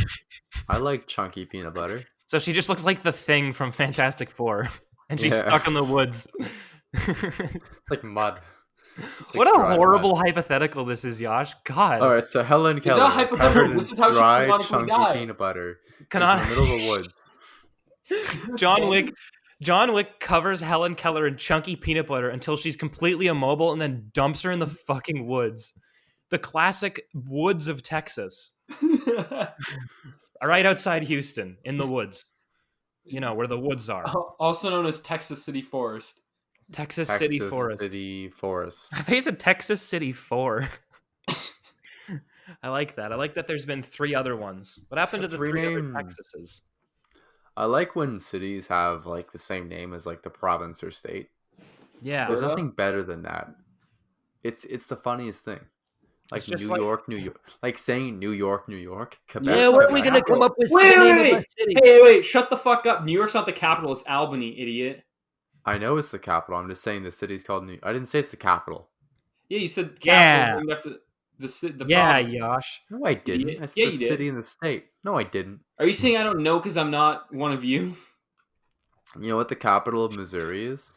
I like chunky peanut butter. So she just looks like the Thing from Fantastic Four, and she's Yeah. stuck in the woods. It's like mud. It's What like a dried horrible mud. hypothetical this is, Yosh. God. All right, so Helen It's Keller not hypothetical. covered in This is how she dry, canonically chunky died. peanut butter is in Canon- the middle of the woods. John Wick John Wick covers Helen Keller in chunky peanut butter until she's completely immobile and then dumps her in the fucking woods. The classic woods of Texas. Right outside Houston, in the woods. You know, where the woods are. Also known as Texas City Forest. Texas City Forest. City Forest. I think it's a Texas City 4. I like that. I like that there's been 3 other ones. What happened Let's to the 3 other rename- Texases? I like when cities have like the same name as like the province or state. Yeah. There's nothing better than that. It's the funniest thing. Like It's just New like- York, New York. Like saying New York, New York. Quebec, Yeah, where are we Quebec. gonna come up with Wait, the name wait, of our city? Wait, shut the fuck up. New York's not the capital, it's Albany, idiot. I know it's the capital. I'm just saying the city's called New. I didn't say it's the capital. Yeah, you said Yeah. capital named after the Yeah, province. Josh. No, I didn't. Idiot. I said Yeah, the you did. city and the state. No, I didn't. Are you saying I don't know because I'm not one of you? You know what the capital of Missouri is?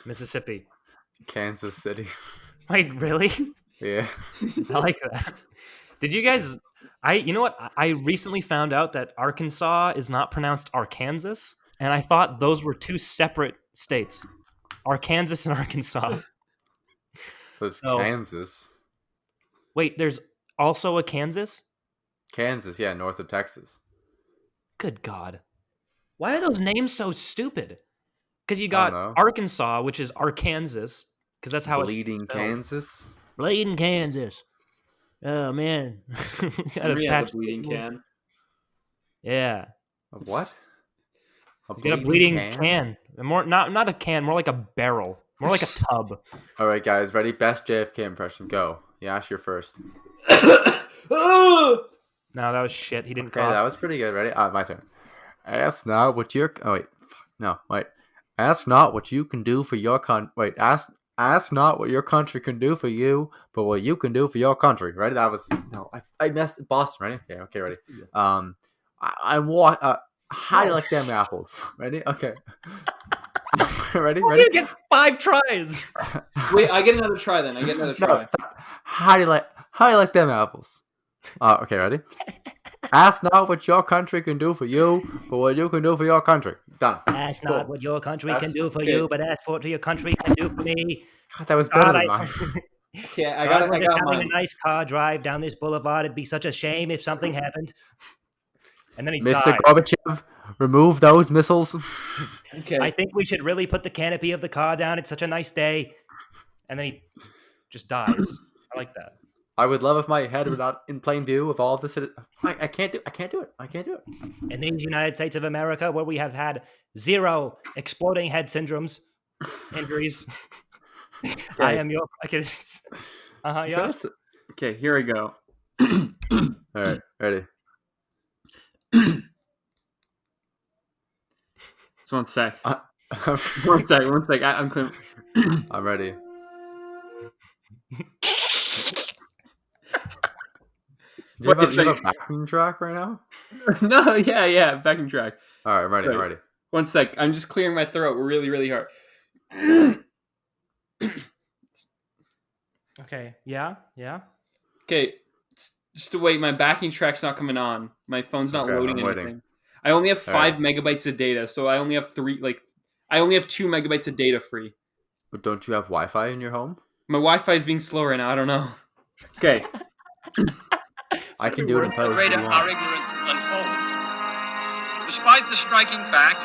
Mississippi. Kansas City. Wait, really? Yeah. I like that. Did you guys? You know what? I recently found out that Arkansas is not pronounced Arkansas, and I thought those were 2 separate states, Arkansas and Arkansas. There's So- Kansas. Wait, there's also a Kansas? Kansas, yeah, north of Texas. Good God. Why are those names so stupid? Because you I got don't know. Arkansas, which is Arkansas, because that's how Bleeding it's spelled. Kansas. Bladen, Kansas. Oh man. Gotta Henry has patch a bleeding the- can. Yeah. A what? He's got a bleeding can. More not a can, more like a barrel. More like a tub. All right, guys, ready? Best JFK impression. Go. Yeah, you're first. Oh! No, that was shit. He didn't Okay, cough. that was pretty good. Ready? My turn. Ask not what your. Oh wait, no, wait. Ask not what you can do for your Wait, ask not what your country can do for you, but what you can do for your country. Ready? That was no. I messed Boston. Ready? Okay, ready. I want. How do you like them apples? Ready? Okay. ready? Why do you get 5 tries? Wait, I get another try then. I get another try. No, stop. How do you like them apples? Okay, ready? Ask not what your country can do for you, but what you can do for your country. Done. Ask not what your country can That's do for okay. you, but ask what your country can do for me. God, that was better God, than mine. Okay, I God, got we're just having mine. a nice car drive down this boulevard. It'd be such a shame if something happened. And then he Mr. died. Gorbachev, remove those missiles. Okay. I think we should really put the canopy of the car down. It's such a nice day. And then he just dies. I like that. I would love if my head were not in plain view of all this. I can't do it. In these United States of America, where we have had 0 exploding head syndromes, injuries. I am your. Okay, this is. Yeah. Yes. Okay, here we go. All right, ready. Just one sec. I'm One sec. I'm clear. ready. Do you have a backing track right now? No, yeah, backing track. All right, I'm ready. Right. I'm ready. One sec. I'm just clearing my throat really, really hard. Okay. Yeah. Okay, just to wait. My backing track's not coming on. My phone's not Okay, loading I'm waiting. anything. I only have All 5 right. megabytes of data, so I only have 2 megabytes of data free. But don't you have Wi-Fi in your home? My Wi-Fi is being slow right now. I don't know. Okay. I can do it in The post. rate if of you our want. ignorance unfolds. Despite the striking fact,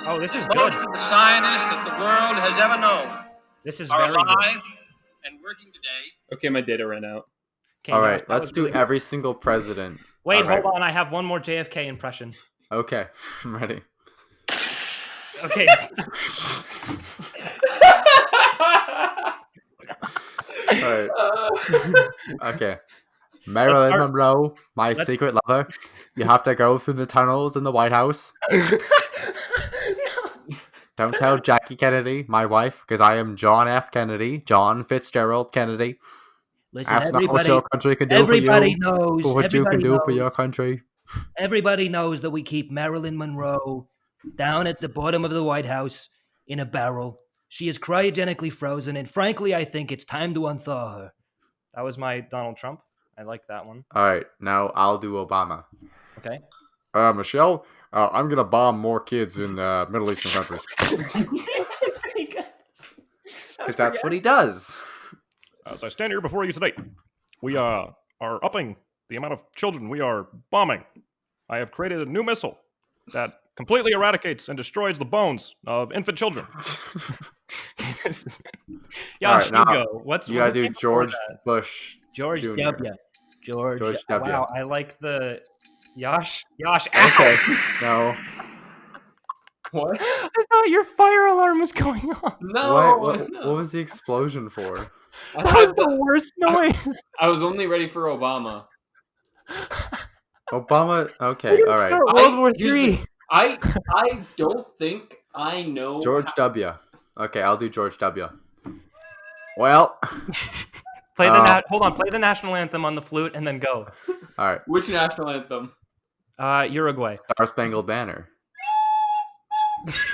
Oh, this is good. most of the scientists that the world has ever known This is are very good. alive and working today. Okay, my data ran out. Okay, All yeah, right, that let's was do really good. every single president. Wait, All right. hold on. I have one more JFK impression. Okay, I'm ready. Okay. All right. Okay. Marilyn start- Monroe, my let's- secret lover. You have to go through the tunnels in the White House. Don't tell Jackie Kennedy, my wife, because I am John F. Kennedy, John Fitzgerald Kennedy. Listen, Ask not what everybody, your country can do for everybody you, knows. but what you can Everybody do knows. for your country. Everybody knows that we keep Marilyn Monroe down at the bottom of the White House in a barrel. She is cryogenically frozen, and frankly, I think it's time to unthaw her. That was my Donald Trump. I like that one. All right, now I'll do Obama. Okay. Michelle, I'm gonna bomb more kids in Middle Eastern countries because that's what he does. As I stand here before you today, we are upping the amount of children we are bombing. I have created a new missile that completely eradicates and destroys the bones of infant children. Josh, right, now, you go. What's You gotta what do came before George that? Bush George Jr. W. George. George W. Wow, I like the Josh. Ow! Okay, no. What? I thought your fire alarm was going off. No. What no. was the explosion for? That was the worst noise. I was only ready for Obama. Obama. Okay, all right. Start World War here's the- III. I don't think I know George W. Okay, I'll do George W. Well, Hold on. Play the national anthem on the flute and then go. all right. which national anthem. Uruguay. Star Spangled Banner.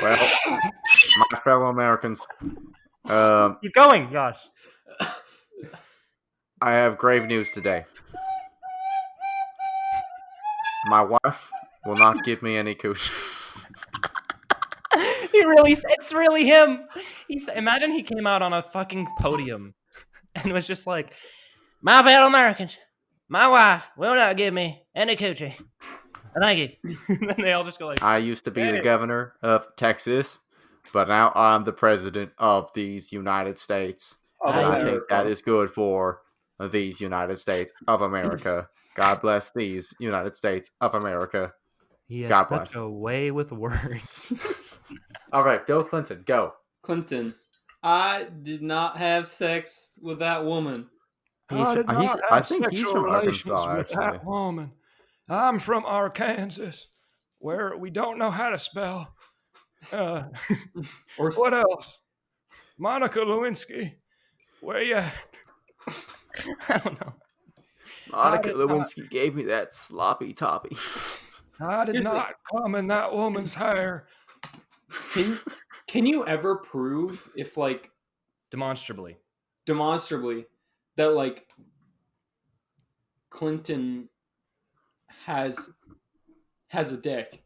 Well, my fellow Americans, Keep going, Josh. I have grave news today. My wife will not give me any cooch. It's really him. Imagine he came out on a fucking podium and was just like, My fellow Americans, my wife will not give me any coochie. Thank you. and then they all just go like, I used to be the Hey. governor of Texas, but now I'm the president of these United States. Of And I America. think that is good for these United States of America. God bless these United States of America. he has God such bless. a way with words. All right, Bill Clinton, go. Clinton. I did not have sex with that woman. I think he's from Arkansas, actually. woman. I'm from Arkansas, where we don't know how to spell. Or What else? Monica Lewinsky, where you at? I don't know. Monica did not- Lewinsky gave me that sloppy toppy. I did Here's the- not come in that woman's hair. Can you ever prove if like Demonstrably. demonstrably that like Clinton has a dick?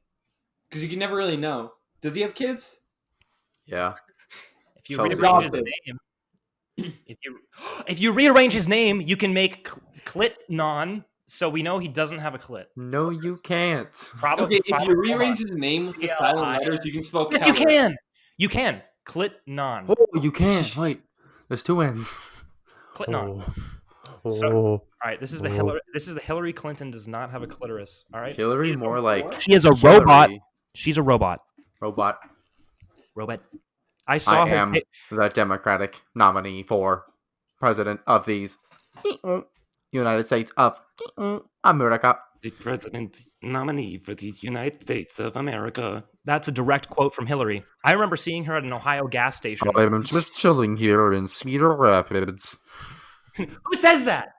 Because you can never really know. Does he have kids? Yeah. If you Chelsea rearrange his Clinton. name, if you rearrange his name, you can make clit non, so we know he doesn't have a clit. No, you can't. Probably. Okay, if you rearrange his name with the silent letters, you can spell Yes, you Keller. can. You can clit non. Oh, you can. Wait, there's two N's. Clit non. Oh. So- Oh. All right, this is the Hillary. This is the Hillary Clinton does not have a clitoris. All right. Hillary more like She is a Hillary, robot. She's a robot. Robot. Robot. I saw I her. am the Democratic nominee for president of these United States of America. The president nominee for the United States of America. That's a direct quote from Hillary. I remember seeing her at an Ohio gas station. I'm just chilling here in Cedar Rapids. Who says that?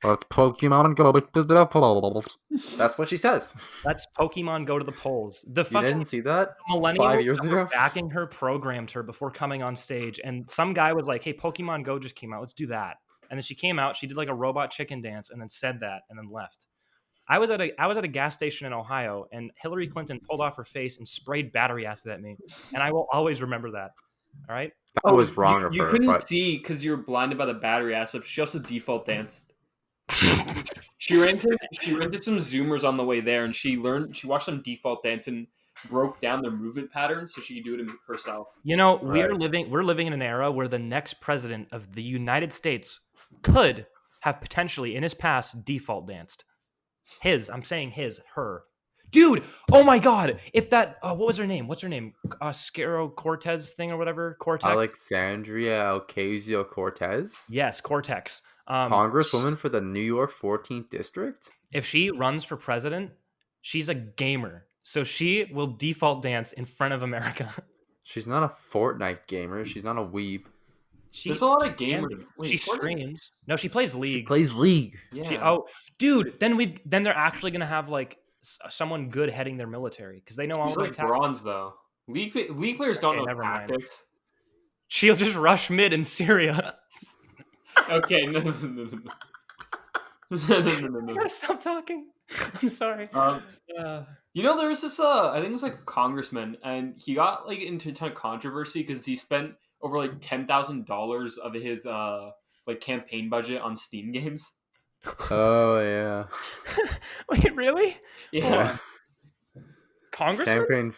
Let's Pokemon Go to the polls. That's what she says. That's Pokemon Go to the polls. The You fucking didn't see that? millennials 5 years that were ago? backing her programmed her before coming on stage, and some guy was like, "Hey, Pokemon Go just came out. Let's do that." And then she came out. She did like a robot chicken dance, and then said that, and then left. I was at a gas station in Ohio, and Hillary Clinton pulled off her face and sprayed battery acid at me, and I will always remember that. All right. That was wrong of You her. couldn't but see because you were blinded by the battery acid. She also default danced. She ran into some Zoomers on the way there, and she watched them default dance and broke down their movement patterns so she could do it herself. You know, Right. we're living in an era where the next president of the United States could have potentially in his past default danced. I'm saying her. Dude, oh my god, if that what was her name? What's her name? Scaro Cortez thing or whatever? Cortex? Alexandria Ocasio-Cortez, Yes, Cortex. Congresswoman for the New York 14th District. If she runs for president, she's a gamer. So she will default dance in front of America. She's not a Fortnite gamer. She's not a weeb. There's a lot of can gamers. be. Wait, She Fortnite? streams. No, she plays She League. plays League. Yeah. Dude, then they're actually gonna have like someone good heading their military because they know all She's the like attack. bronze though. League players don't Okay, know never mind. tactics. She'll just rush mid in Syria. Okay, no. I gotta stop talking. I'm sorry. Uh, You know, there was this I think it was like a congressman, and he got like into a ton of controversy because he spent over like $10,000 of his like campaign budget on Steam games. Oh yeah. Wait, really? Yeah. Congressman? Campaign.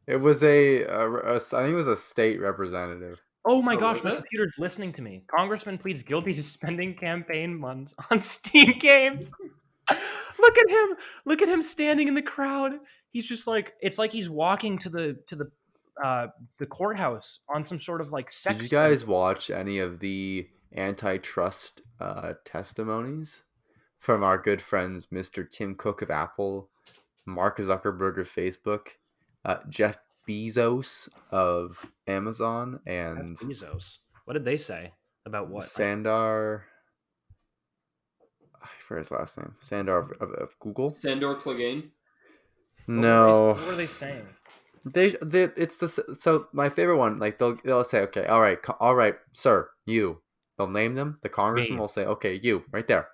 It was I think it was a state representative. Oh my Oh, gosh, was my it? computer's listening to me. Congressman pleads guilty to spending campaign funds on Steam games. Look at him! Look at him standing in the crowd. He's just like it's like he's walking to the courthouse on some sort of like sex. Did you guys watch any of the antitrust testimonies from our good friends Mr. Tim Cook of Apple, Mark Zuckerberg of Facebook, Jeff Bezos of Amazon, and Bezos. What did they say about what? Sandar? I forget his last name. Sandar of Google. Sandor Clegane. No, What were they saying? So my favorite one, like they'll say, okay, all right, sir, you. They'll name them. The congressman Me. will say, okay, you right there.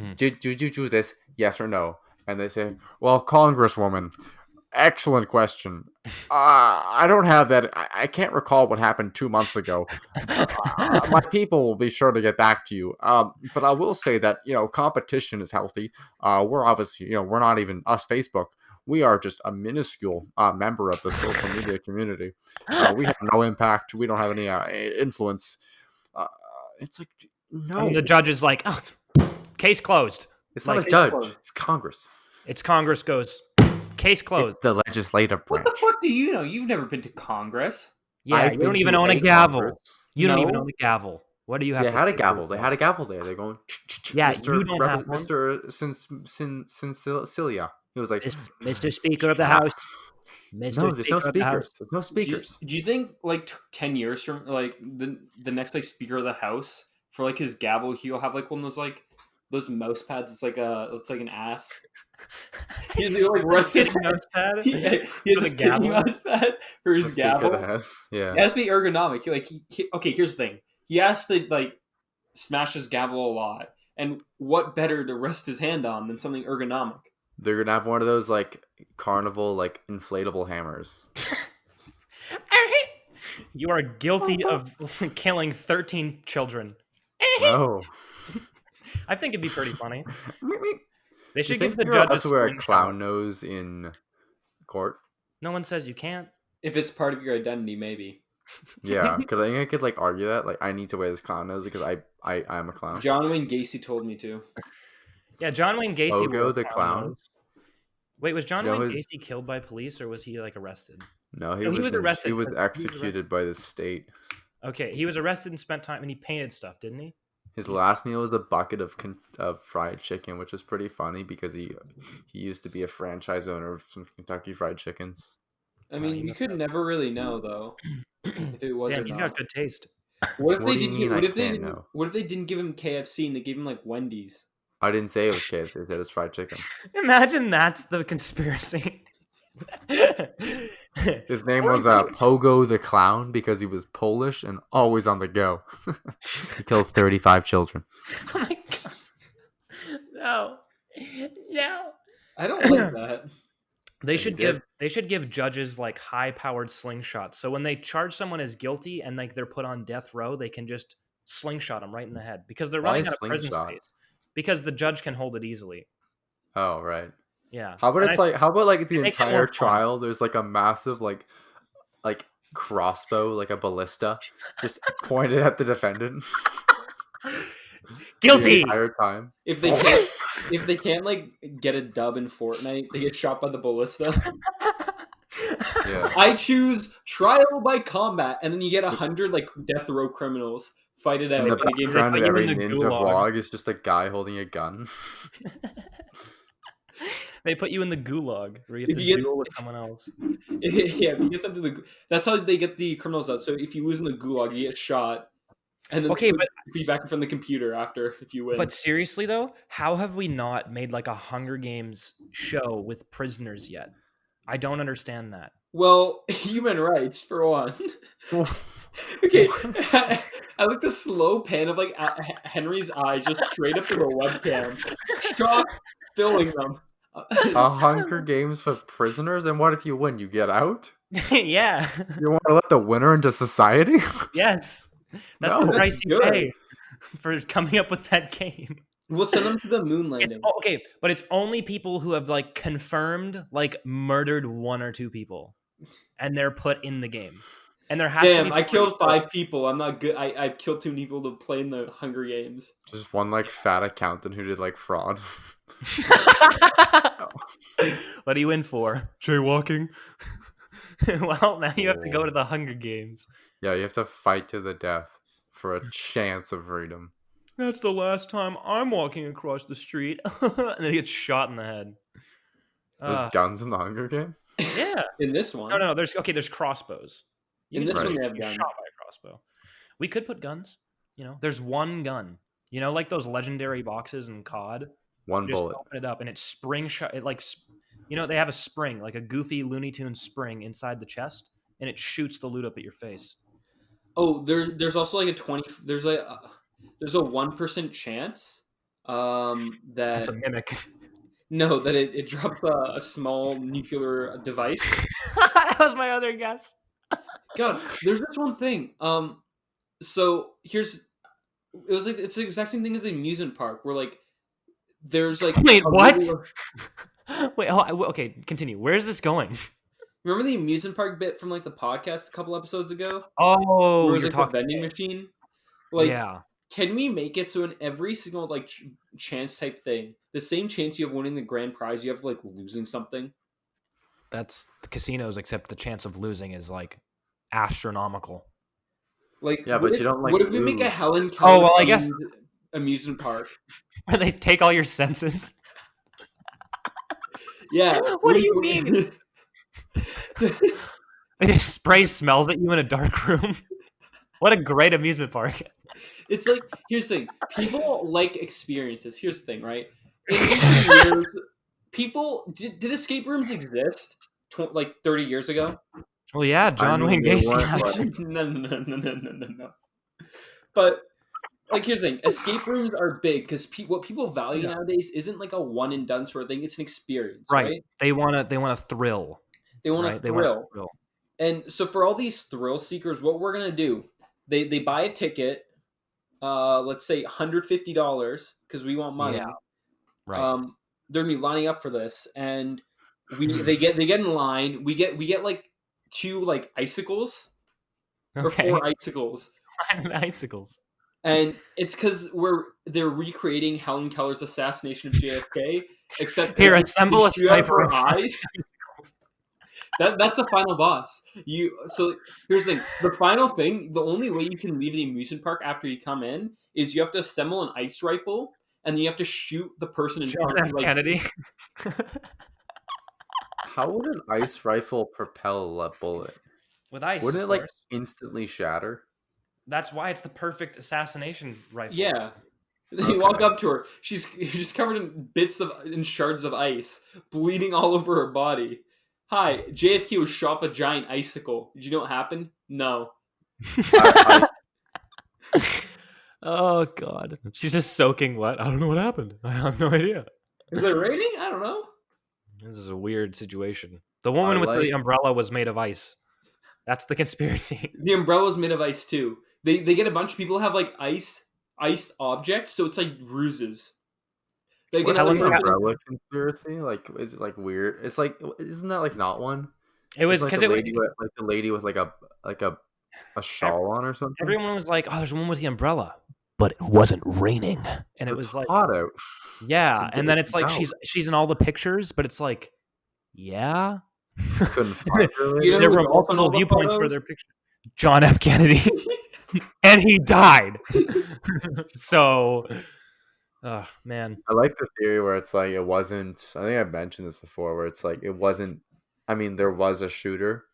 Mm. Did you do this? Yes or no? And they say, well, Congresswoman, excellent question. I don't have that. I can't recall what happened 2 months ago. My people will be sure to get back to you. But I will say that competition is healthy. We're obviously we're not even us Facebook. We are just a minuscule member of the social media community. We have no impact. We don't have any influence. It's like, no. And the judge is like, oh, case closed. It's like, not a judge. It's Congress. It's Congress goes, case closed. It's the legislative branch. What the fuck do you know? You've never been to Congress. Yeah, you don't even own a gavel. You don't even own a gavel. What do you have? They had a gavel. They had a gavel there. They're going. Yeah, you don't have one. Mr. Cincilia. He was like, Mr. Speaker of the House. No, there's no speakers. There's no speakers. Do you think like 10 years from like the next like Speaker of the House for like his gavel, he'll have like one of those like those mouse pads? It's like an ass. He's like rest his mouse pad. He has a gavel mouse pad for his gavel. Yeah, it has to be ergonomic. Okay, here's the thing. He has to like smash his gavel a lot, and what better to rest his hand on than something ergonomic? They're gonna have one of those like carnival like inflatable hammers. You are guilty of killing 13 children. No. I think it'd be pretty funny. They should you give the think judge you're allowed to wear a clown nose in court. No one says you can't. If it's part of your identity, maybe. Yeah, because I think I could like argue that like I need to wear this clown nose because I'm a clown. John Wayne Gacy told me to. Yeah, John Wayne Gacy. Pogo the clown. Wait, was John Wayne Gacy killed by police or was he like arrested? No, he was arrested. He was executed by the state. Okay, he was arrested and spent time, and he painted stuff, didn't he? His last meal was a bucket of fried chicken, which was pretty funny because he used to be a franchise owner of some Kentucky Fried Chickens. I mean, you could never really know though if it was. Damn, or he's not. got good taste. What if What they do you didn't? mean What I if they can't didn't? know? What if they didn't give him KFC and they gave him like Wendy's? I didn't say it was KFC. I said it was fried chicken. Imagine that's the conspiracy. His name was Pogo the Clown because he was Polish and always on the go. He killed 35 children. Oh my god! No. I don't like that. They should give judges like high-powered slingshots. So when they charge someone as guilty and like they're put on death row, they can just slingshot them right in the head because they're running out of prison space. Because the judge can hold it easily. Oh right. Yeah. How about the makes it more entire fun. trial? There's like a massive like crossbow, like a ballista, just pointed at the defendant. Guilty. The entire time. If they can't like get a dub in Fortnite, they get shot by the ballista. Yeah. I choose trial by combat, and then you get 100 like death row criminals fight it out. In the in a game. background of you in every the ninja gulag. vlog is just a guy holding a gun. They put you in the gulag where you have If to you get- duel with someone else. Yeah, if you get sent to the. That's how they get the criminals out. So if you lose in the gulag, you get shot, and then Okay, but be back from the computer after if you win. But seriously though, how have we not made like a Hunger Games show with prisoners yet? I don't understand that. Well, human rights for one. Okay, I like the slow pan of like Henry's eyes just straight up to the webcam, shock filling them. A Hunger Games for prisoners, and what if you win? You get out? Yeah. You want to let the winner into society? Yes. That's No. the That's price you good. pay for coming up with that game. We'll send them to the moon It's landing. okay, but it's only people who have like confirmed like murdered 1 or 2 people, and they're put in the game. And there has to Damn, be I 40 killed 5 people. I'm not good. I killed too many people to play in the Hunger Games. Just one like fat accountant who did like fraud. What are you in for? Jaywalking. Well, now you have to go to the Hunger Games. Yeah, you have to fight to the death for a chance of freedom. That's the last time I'm walking across the street. And then he gets shot in the head. There's guns in the Hunger Game? Yeah. In this one. No, there's crossbows. You In can this still one, they get have guns. shot by a crossbow. We could put guns. There's 1 gun. Like those legendary boxes in COD. One You just bullet. open it up and it's spring shot. It like, they have a spring, like a goofy Looney Tunes spring inside the chest, and it shoots the loot up at your face. Oh, there's also like a 20. There's a 1% chance that That's a mimic. no, that it drops a small nuclear device. That was my other guess. God, there's this one thing. So it's the exact same thing as the amusement park, where like there's like Wait, a what? really- Wait, okay, continue. Where's this going? remember the amusement park bit from like the podcast a couple episodes ago? Oh, Where it was you're like talking. the vending machine. Like, Yeah. can we make it so in every single like chance type thing, the same chance you have winning the grand prize, you have like losing something? That's the casinos, except the chance of losing is like astronomical. Like, Yeah, but you don't, like, what if we make a lose. Helen Keller Oh, well, I guess- themed amusement park? Where they take all your senses. Yeah. What do you mean? They just spray smells at you in a dark room. What a great amusement park. It's like, here's the thing. People like experiences. Here's the thing, right? In recent years, people did escape rooms exist like 30 years ago? Well, yeah, John mean, Wayne they Gacy. weren't, had- No. But like, here's the thing: escape rooms are big because what people value Yeah. nowadays isn't like a one and done sort of thing. It's an experience, Right. right? They want a thrill. They want a Right? They want a thrill. thrill. And so for all these thrill seekers, what we're gonna do? They buy a ticket. Let's say $150 because we want money. Yeah. Right. They're gonna be lining up for this, and they get in line. We get like 2 like icicles or Okay. 4 icicles, Icicles. and it's because they're recreating Helen Keller's assassination of JFK. Except Here, they assemble a shoot out sniper. her eyes. That's the final boss. So here's the thing: the final thing, the only way you can leave the amusement park after you come in is you have to assemble an ice rifle, and then you have to shoot the person in John front of F. you. Like, Kennedy. How would an ice rifle propel a bullet? With ice. Wouldn't it of like course. instantly shatter? That's why it's the perfect assassination rifle. yeah. Then Okay. you walk up to her. She's covered in shards of ice, bleeding all over her body. Hi, JFK was shot with a giant icicle. Did you know what happened? No. I, Oh God. She's just soaking wet. I don't know what happened. I have no idea. Is it raining? I don't know. This is a weird situation. The woman with the like- umbrella was made of ice. That's the conspiracy. The umbrella's made of ice too. They get a bunch of people who have like ice objects, so it's like ruses. They get what's a the Helen person- umbrella conspiracy? Like, is it like weird? It's like, isn't that like not one? It was It's because like the lady with like a shawl on or something. everyone was like, "Oh, there's one with the umbrella," but it wasn't raining, and it It's was like, hot out. yeah, It's a and then day it's like out. she's in all the pictures, but it's like, yeah, Couldn't find her. You know there who's were also in multiple all the viewpoints for photos? their picture. John F. Kennedy, and he died. So, oh man, I like the theory where it's like it wasn't. I think I mentioned this before, where it's like it wasn't. I mean, there was a shooter,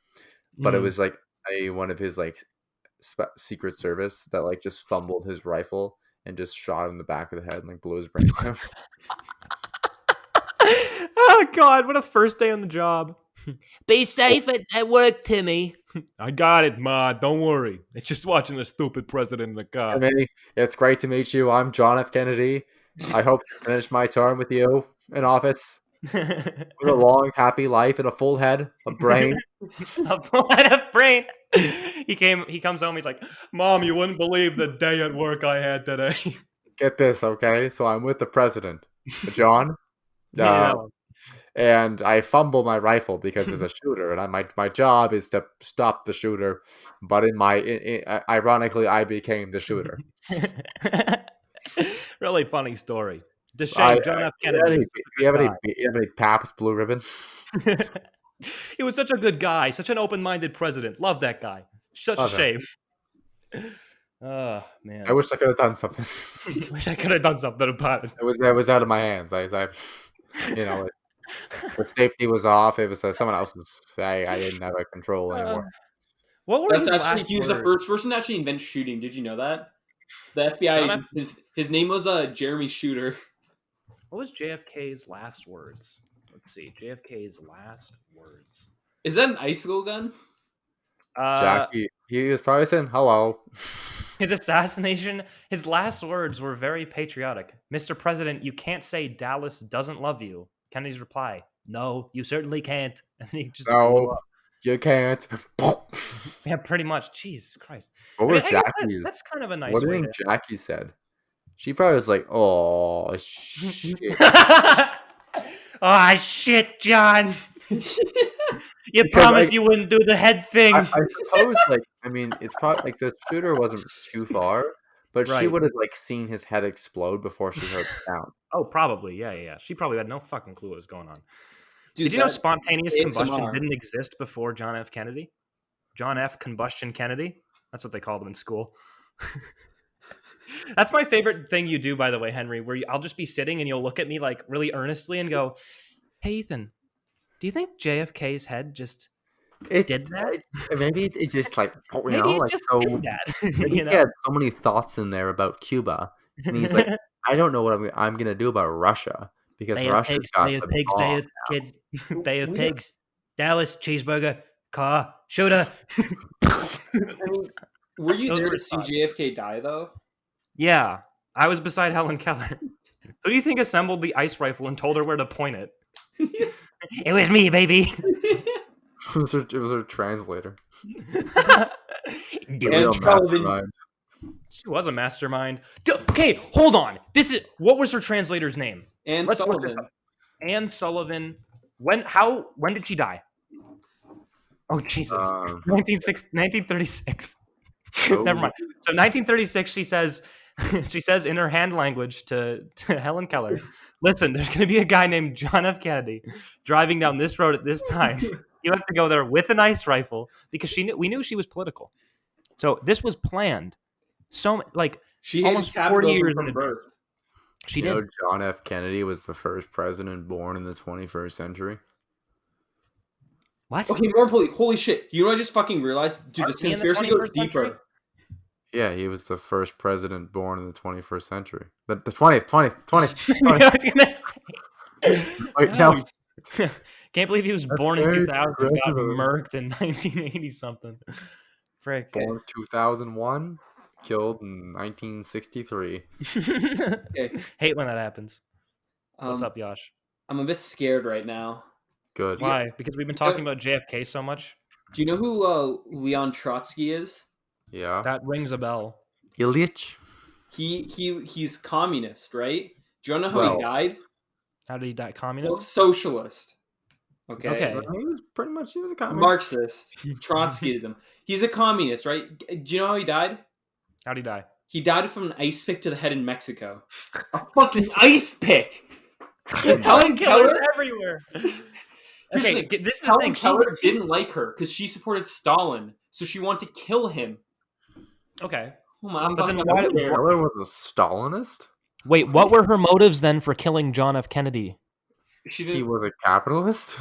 but it was like one of his like Secret Service that like just fumbled his rifle and just shot him in the back of the head and like blew his brains out. Oh God, what a first day on the job. Be safe at work, Timmy. I got it, Ma. Don't worry. It's just watching the stupid president in the car. Timmy, it's great to meet you. I'm John F. Kennedy. I hope to finish my term with you in office. with a long, happy life and a full head, a brain. A blood of brain. He comes home. He's like, "Mom, you wouldn't believe the day at work I had today." Get this, okay? So I'm with the president, John, Yeah, no. and I fumble my rifle because there's a shooter, and my job is to stop the shooter. But ironically, I became the shooter. Really funny story. The shame, John F. Kennedy. You have any Pabst Blue Ribbon? He was such a good guy, such an open-minded president. Love that guy. Such Love a shame. Oh man, I wish I could have done something. wish I could have done something about it. It was out of my hands. The safety was off. It was someone else's. I didn't have a control anymore. What were That's his actually last he was the words? first person to actually invent shooting. Did you know that? The John FBI. F. His name was Jeremy Shooter. What was JFK's last words? Let's see. JFK's last words. Is that an icicle gun? Jackie, he was probably saying hello. His assassination, his last words were very patriotic. Mr. President, you can't say Dallas doesn't love you. Kennedy's reply, no, you certainly can't. And he just blew No, up. you can't. Yeah, pretty much. Jesus Christ. What I mean, was I guess Jackie's? that's kind of a nice What do you way think Jackie said? She probably was like, "Oh shit." Oh, shit, John. You Because, promised like, you wouldn't do the head thing. I suppose, it's probably like the shooter wasn't too far, but she Right. would have seen his head explode before she heard the sound. Oh, probably. Yeah. She probably had no fucking clue what was going on. Dude, Did you know that spontaneous combustion ASMR. didn't exist before John F. Kennedy? John F. Combustion Kennedy? That's what they called him in school. That's my favorite thing you do, by the way, Henry, where I'll just be sitting and you'll look at me like really earnestly and go, "Hey, Ethan, do you think JFK's head just did that? Maybe it just Maybe it just did that." Maybe he had so many thoughts in there about Cuba, and he's like, I don't know what I'm gonna do about Russia because Bay of Russia's pigs, got Bay of the pigs, bomb. Bay of kids, Bay of We- pigs, Dallas cheeseburger, car, shooter. I mean, were you Those there were to his see thoughts. JFK die though? Yeah, I was beside Helen Keller. Who do you think assembled the ice rifle and told her where to point it? It was me, baby. It was her translator. And Real Sullivan. mastermind. She was a mastermind. Okay, hold on. What was her translator's name? And Let's look this Sullivan. up. Anne Sullivan. When did she die? Oh Jesus. 1936. Never mind. So 1936, she says in her hand language to Helen Keller, listen, there's going to be a guy named John F. Kennedy driving down this road at this time. You have to go there with an ice rifle because we knew she was political. So this was planned. So She almost hated 40 capitalism years from in birth. she You know, did. John F. Kennedy was the first president born in the 21st century. What? Okay, more importantly, holy shit! You know what I just fucking realized? Dude, this Was he in the conspiracy goes 21st century? deeper. Yeah, he was the first president born in the 21st century. But the 20th. I was gonna say. Wait, no. Can't believe he was born in very 2000 and got progressive. murked in 1980 something. Frick. Born 2001, killed in 1963. Okay. Hate when that happens. What's Um, up, Yosh? I'm a bit scared right now. Good. Why? Because we've been talking about JFK so much. Do you know who Leon Trotsky is? Yeah. That rings a bell. Ilyich. He's communist, right? Do you want to know how Well, he died? How did he die? Well, Communist? socialist. Okay. Okay. He was a communist. Marxist. Trotskyism. He's a communist, right? Do you know how he died? How'd he die? He died from an ice pick to the head in Mexico. A fucking ice pick! Helen Keller? Killers everywhere. Here's Okay, the thing. this is the Helen thing. Keller didn't like her because she supported Stalin, so she wanted to kill him. Okay. Oh my, I'm But then fucking why- scared. Keller was a Stalinist? Wait, what were her motives then for killing John F. Kennedy? She He didn't. was a capitalist?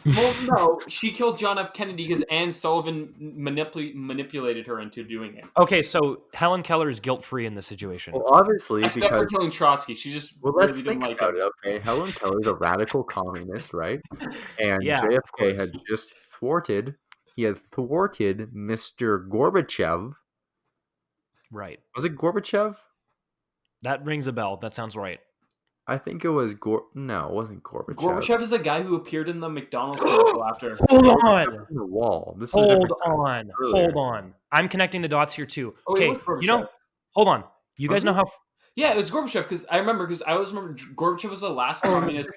Well, no, she killed John F. Kennedy because Anne Sullivan manipulated her into doing it. Okay, so Helen Keller is guilt-free in this situation. Well, obviously, Except for because... killing Trotsky, she just Well, really let's didn't think like about him. it, okay? Helen Keller's a radical communist, right? And Yeah, of JFK course. had just thwarted Mr. Gorbachev. Right. Was it Gorbachev? That rings a bell. That sounds right. I think it was No, it wasn't Gorbachev. Gorbachev is the guy who appeared in the McDonald's commercial after. Hold Gorbachev on. in the wall. This is a Hold different guy on. earlier. Hold on. I'm connecting the dots here too. Oh, it Okay, was Gorbachev. you know, hold on. You Was guys know it? how Yeah, it was Gorbachev because I always remember Gorbachev was the last communist.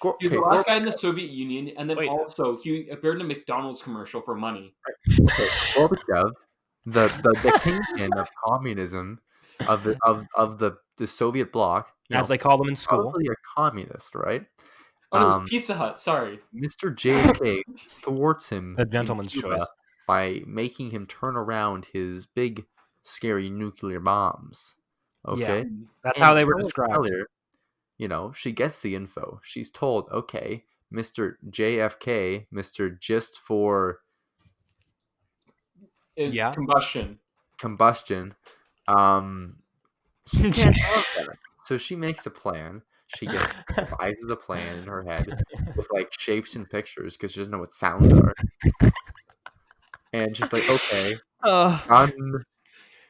Go- He was the okay, last guy in Gorbachev. the Soviet Union, and then Wait. also he appeared in a McDonald's commercial for money. Okay, Gorbachev, the kingpin of communism, of the Soviet bloc. as they call them in school. Probably a communist, right? Oh, no, it was Pizza Hut. Sorry. Mr. JFK thwarts him A in gentleman's Cuba choice. by making him turn around his big, scary nuclear bombs. Okay, That's And how they were Helen described. Keller, she gets the info. She's told, okay, Mr. JFK, Mr. Just for Yeah. Combustion. she can't have that. So she makes a plan. She devises a plan in her head with like shapes and pictures because she doesn't know what sounds are. And she's like, okay, done.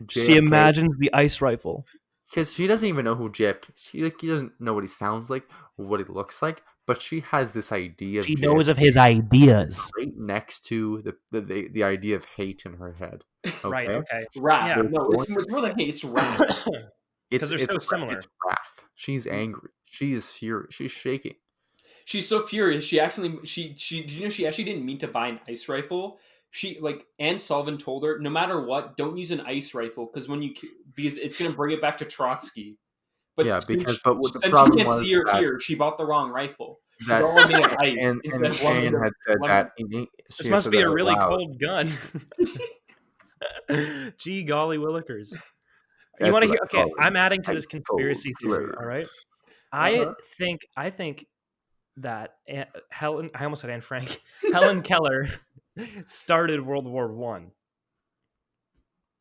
She imagines the ice rifle. Because she doesn't even know who JFK. She doesn't know what he sounds like, or what he looks like, but she has this idea of She JFK knows of his ideas. right next to the idea of hate in her head. Okay? Right. Okay. Wrath. Yeah. No, it's more than hate. It's wrath. Because they're so similar. It's wrath. She's angry. She is furious. She's shaking. She's so furious. She actually didn't mean to buy an ice rifle. Anne Sullivan told her, no matter what, don't use an ice rifle because it's going to bring it back to Trotsky. But Yeah, since what the she problem can't was see her that- here, she bought the wrong rifle. That It's all made of ice and instead of Anne had said that. This must be a really cold gun. Gee, golly willikers. You want to hear? Okay, I'm adding to this conspiracy theory. All right. I think that Helen. I almost said Anne Frank. Helen Keller started World War One.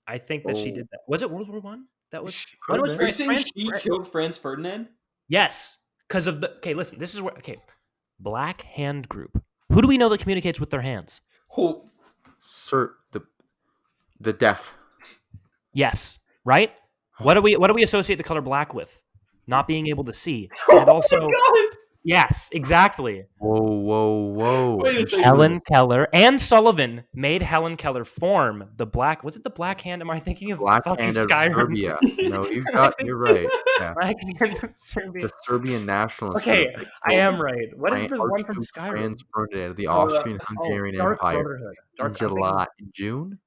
I think that she did that. Was it World War One? That was. Are you saying she killed Franz Ferdinand? Yes, because of the. Okay, listen. This is where. Okay, Black Hand Group. Who do we know that communicates with their hands? Who? Sir, the deaf. Yes. Right. What do we associate the color black with? Not being able to see, and also. Oh my God! Yes, exactly. Whoa. Wait a second. Helen Keller and Sullivan made Helen Keller form the black. Was it the Black Hand? Am I thinking of Black fucking Hand of Skyrim? Serbia. No, you're right. Yeah. Black Hand of Serbia. The Serbian nationalist. Okay, group. I am right. What is the one from Archduke Skyrim? Franz Ferdinand, the Austrian-Hungarian Dark Empire. Brotherhood. In June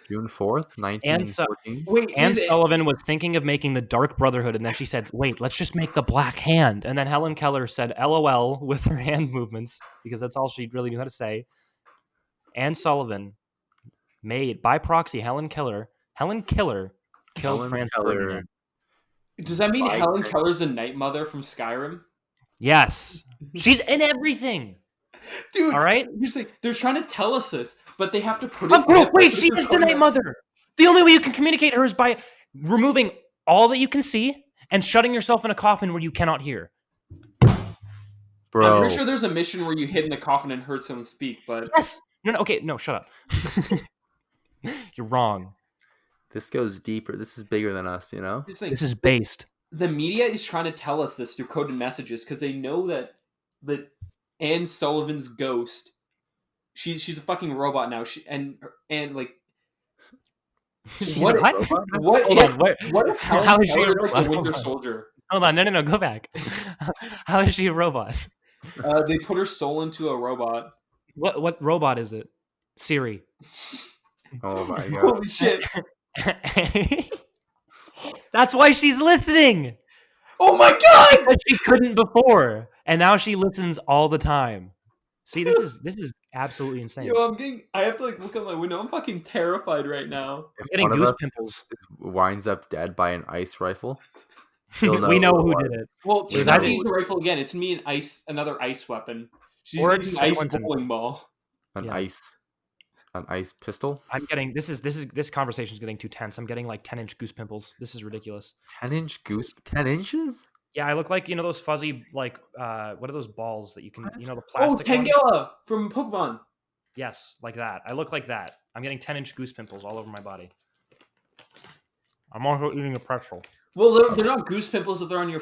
4th, 1914. Anne Sullivan was thinking of making the Dark Brotherhood, and then she said, "Wait, let's just make the Black Hand." And then Helen Keller said, "LOL" with her hand movements because that's all she really knew how to say. Anne Sullivan made by proxy Helen Keller killed Franz Ferdinand. Does that mean By Helen Franz- Keller's a Night Mother from Skyrim? Yes, she's in everything. Dude, All right. They're trying to tell us this, but they have to put Of course, wait, she she is the Night Mother. The only way you can communicate her is by removing all that you can see and shutting yourself in a coffin where you cannot hear. Bro. I'm pretty sure there's a mission where you hid in a coffin and heard someone speak, but Yes. No, okay, no, shut up. You're wrong. This goes deeper. This is bigger than us, This is based. The media is trying to tell us this through coded messages because they know that Anne Sullivan's ghost, she's a fucking robot now. And like, She's what? a what? What? Hold on, What if Helen how is she a Keller is like robot? the Winter Hold on. Soldier? Hold on, no, go back. How is she a robot? They put her soul into a robot. What robot is it? Siri. Oh my god. Holy shit! That's why she's listening. Oh my god! Because she couldn't before, and now she listens all the time. See, this is absolutely insane. Yo, I have to look out my window. I'm fucking terrified right now. If Getting one of goose us pimples. winds up dead by an ice rifle, We know who did it. Well, We she's not know. gonna use the rifle again. It's me and another ice weapon. She's Or using just ice Clinton. bowling ball. an Yeah. ice pistol. I'm getting this conversation is getting too tense. I'm getting like 10-inch goose pimples. This is ridiculous. 10-inch goose. 10 inches? Yeah, I look like those fuzzy what are those balls that you can the Oh, plastic ones? Tangela from Pokemon. Yes, like that. I look like that. I'm getting 10-inch goose pimples all over my body. I'm also eating a pretzel. Well, they're not goose pimples if they're on your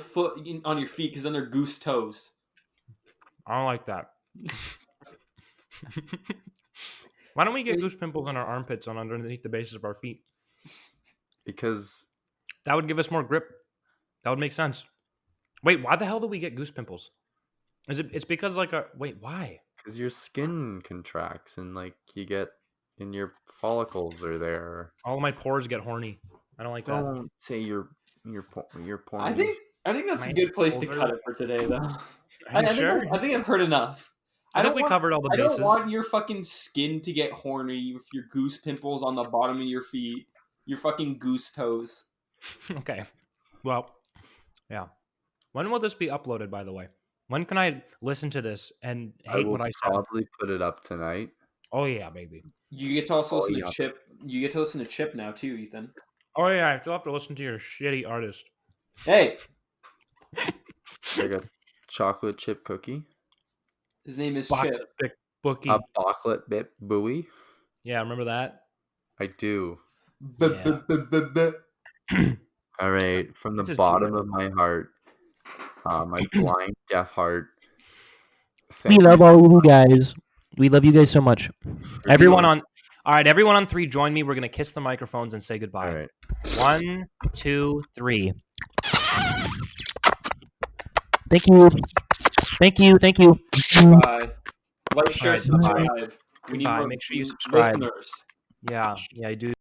on your feet, because then they're goose toes. I don't like that. Why don't we get goose pimples on our armpits on underneath the bases of our feet? Because That would give us more grip. That would make sense. Wait, why the hell do we get goose pimples? It's because why? because your skin contracts and like you get and your follicles are there. All of my pores get horny. I don't like that. Don't say you're I porny. think that's My a good place to older- cut it for today, though. Are you sure? I think I've heard enough. I think we covered all the I bases. don't want your fucking skin to get horny with your goose pimples on the bottom of your feet. Your fucking goose toes. Okay. Well, yeah. When will this be uploaded, by the way? When can I listen to this and hate what I said? Probably put it up tonight. Oh yeah, baby. You get to also listen yeah. to Chip. You get to listen to Chip now too, Ethan. Oh yeah, I still have to listen to your shitty artist. Hey, Like a chocolate chip cookie, his name is Chocolate Chip. Thick Bookie. a chocolate bit buoy. Yeah, remember that? I do. Yeah. All right, from the Just do bottom it. of my heart, my blind, deaf heart. We Thank love you all you guys. We love you guys so much. for Everyone doing- all right, everyone on 3, join me. We're gonna kiss the microphones and say goodbye. All right. 1, 2, 3. Thank you. Thank you. Thank you. Bye. Like, share, Alright, subscribe. We need Bye. more Make sure you subscribe. listeners. Yeah, I do.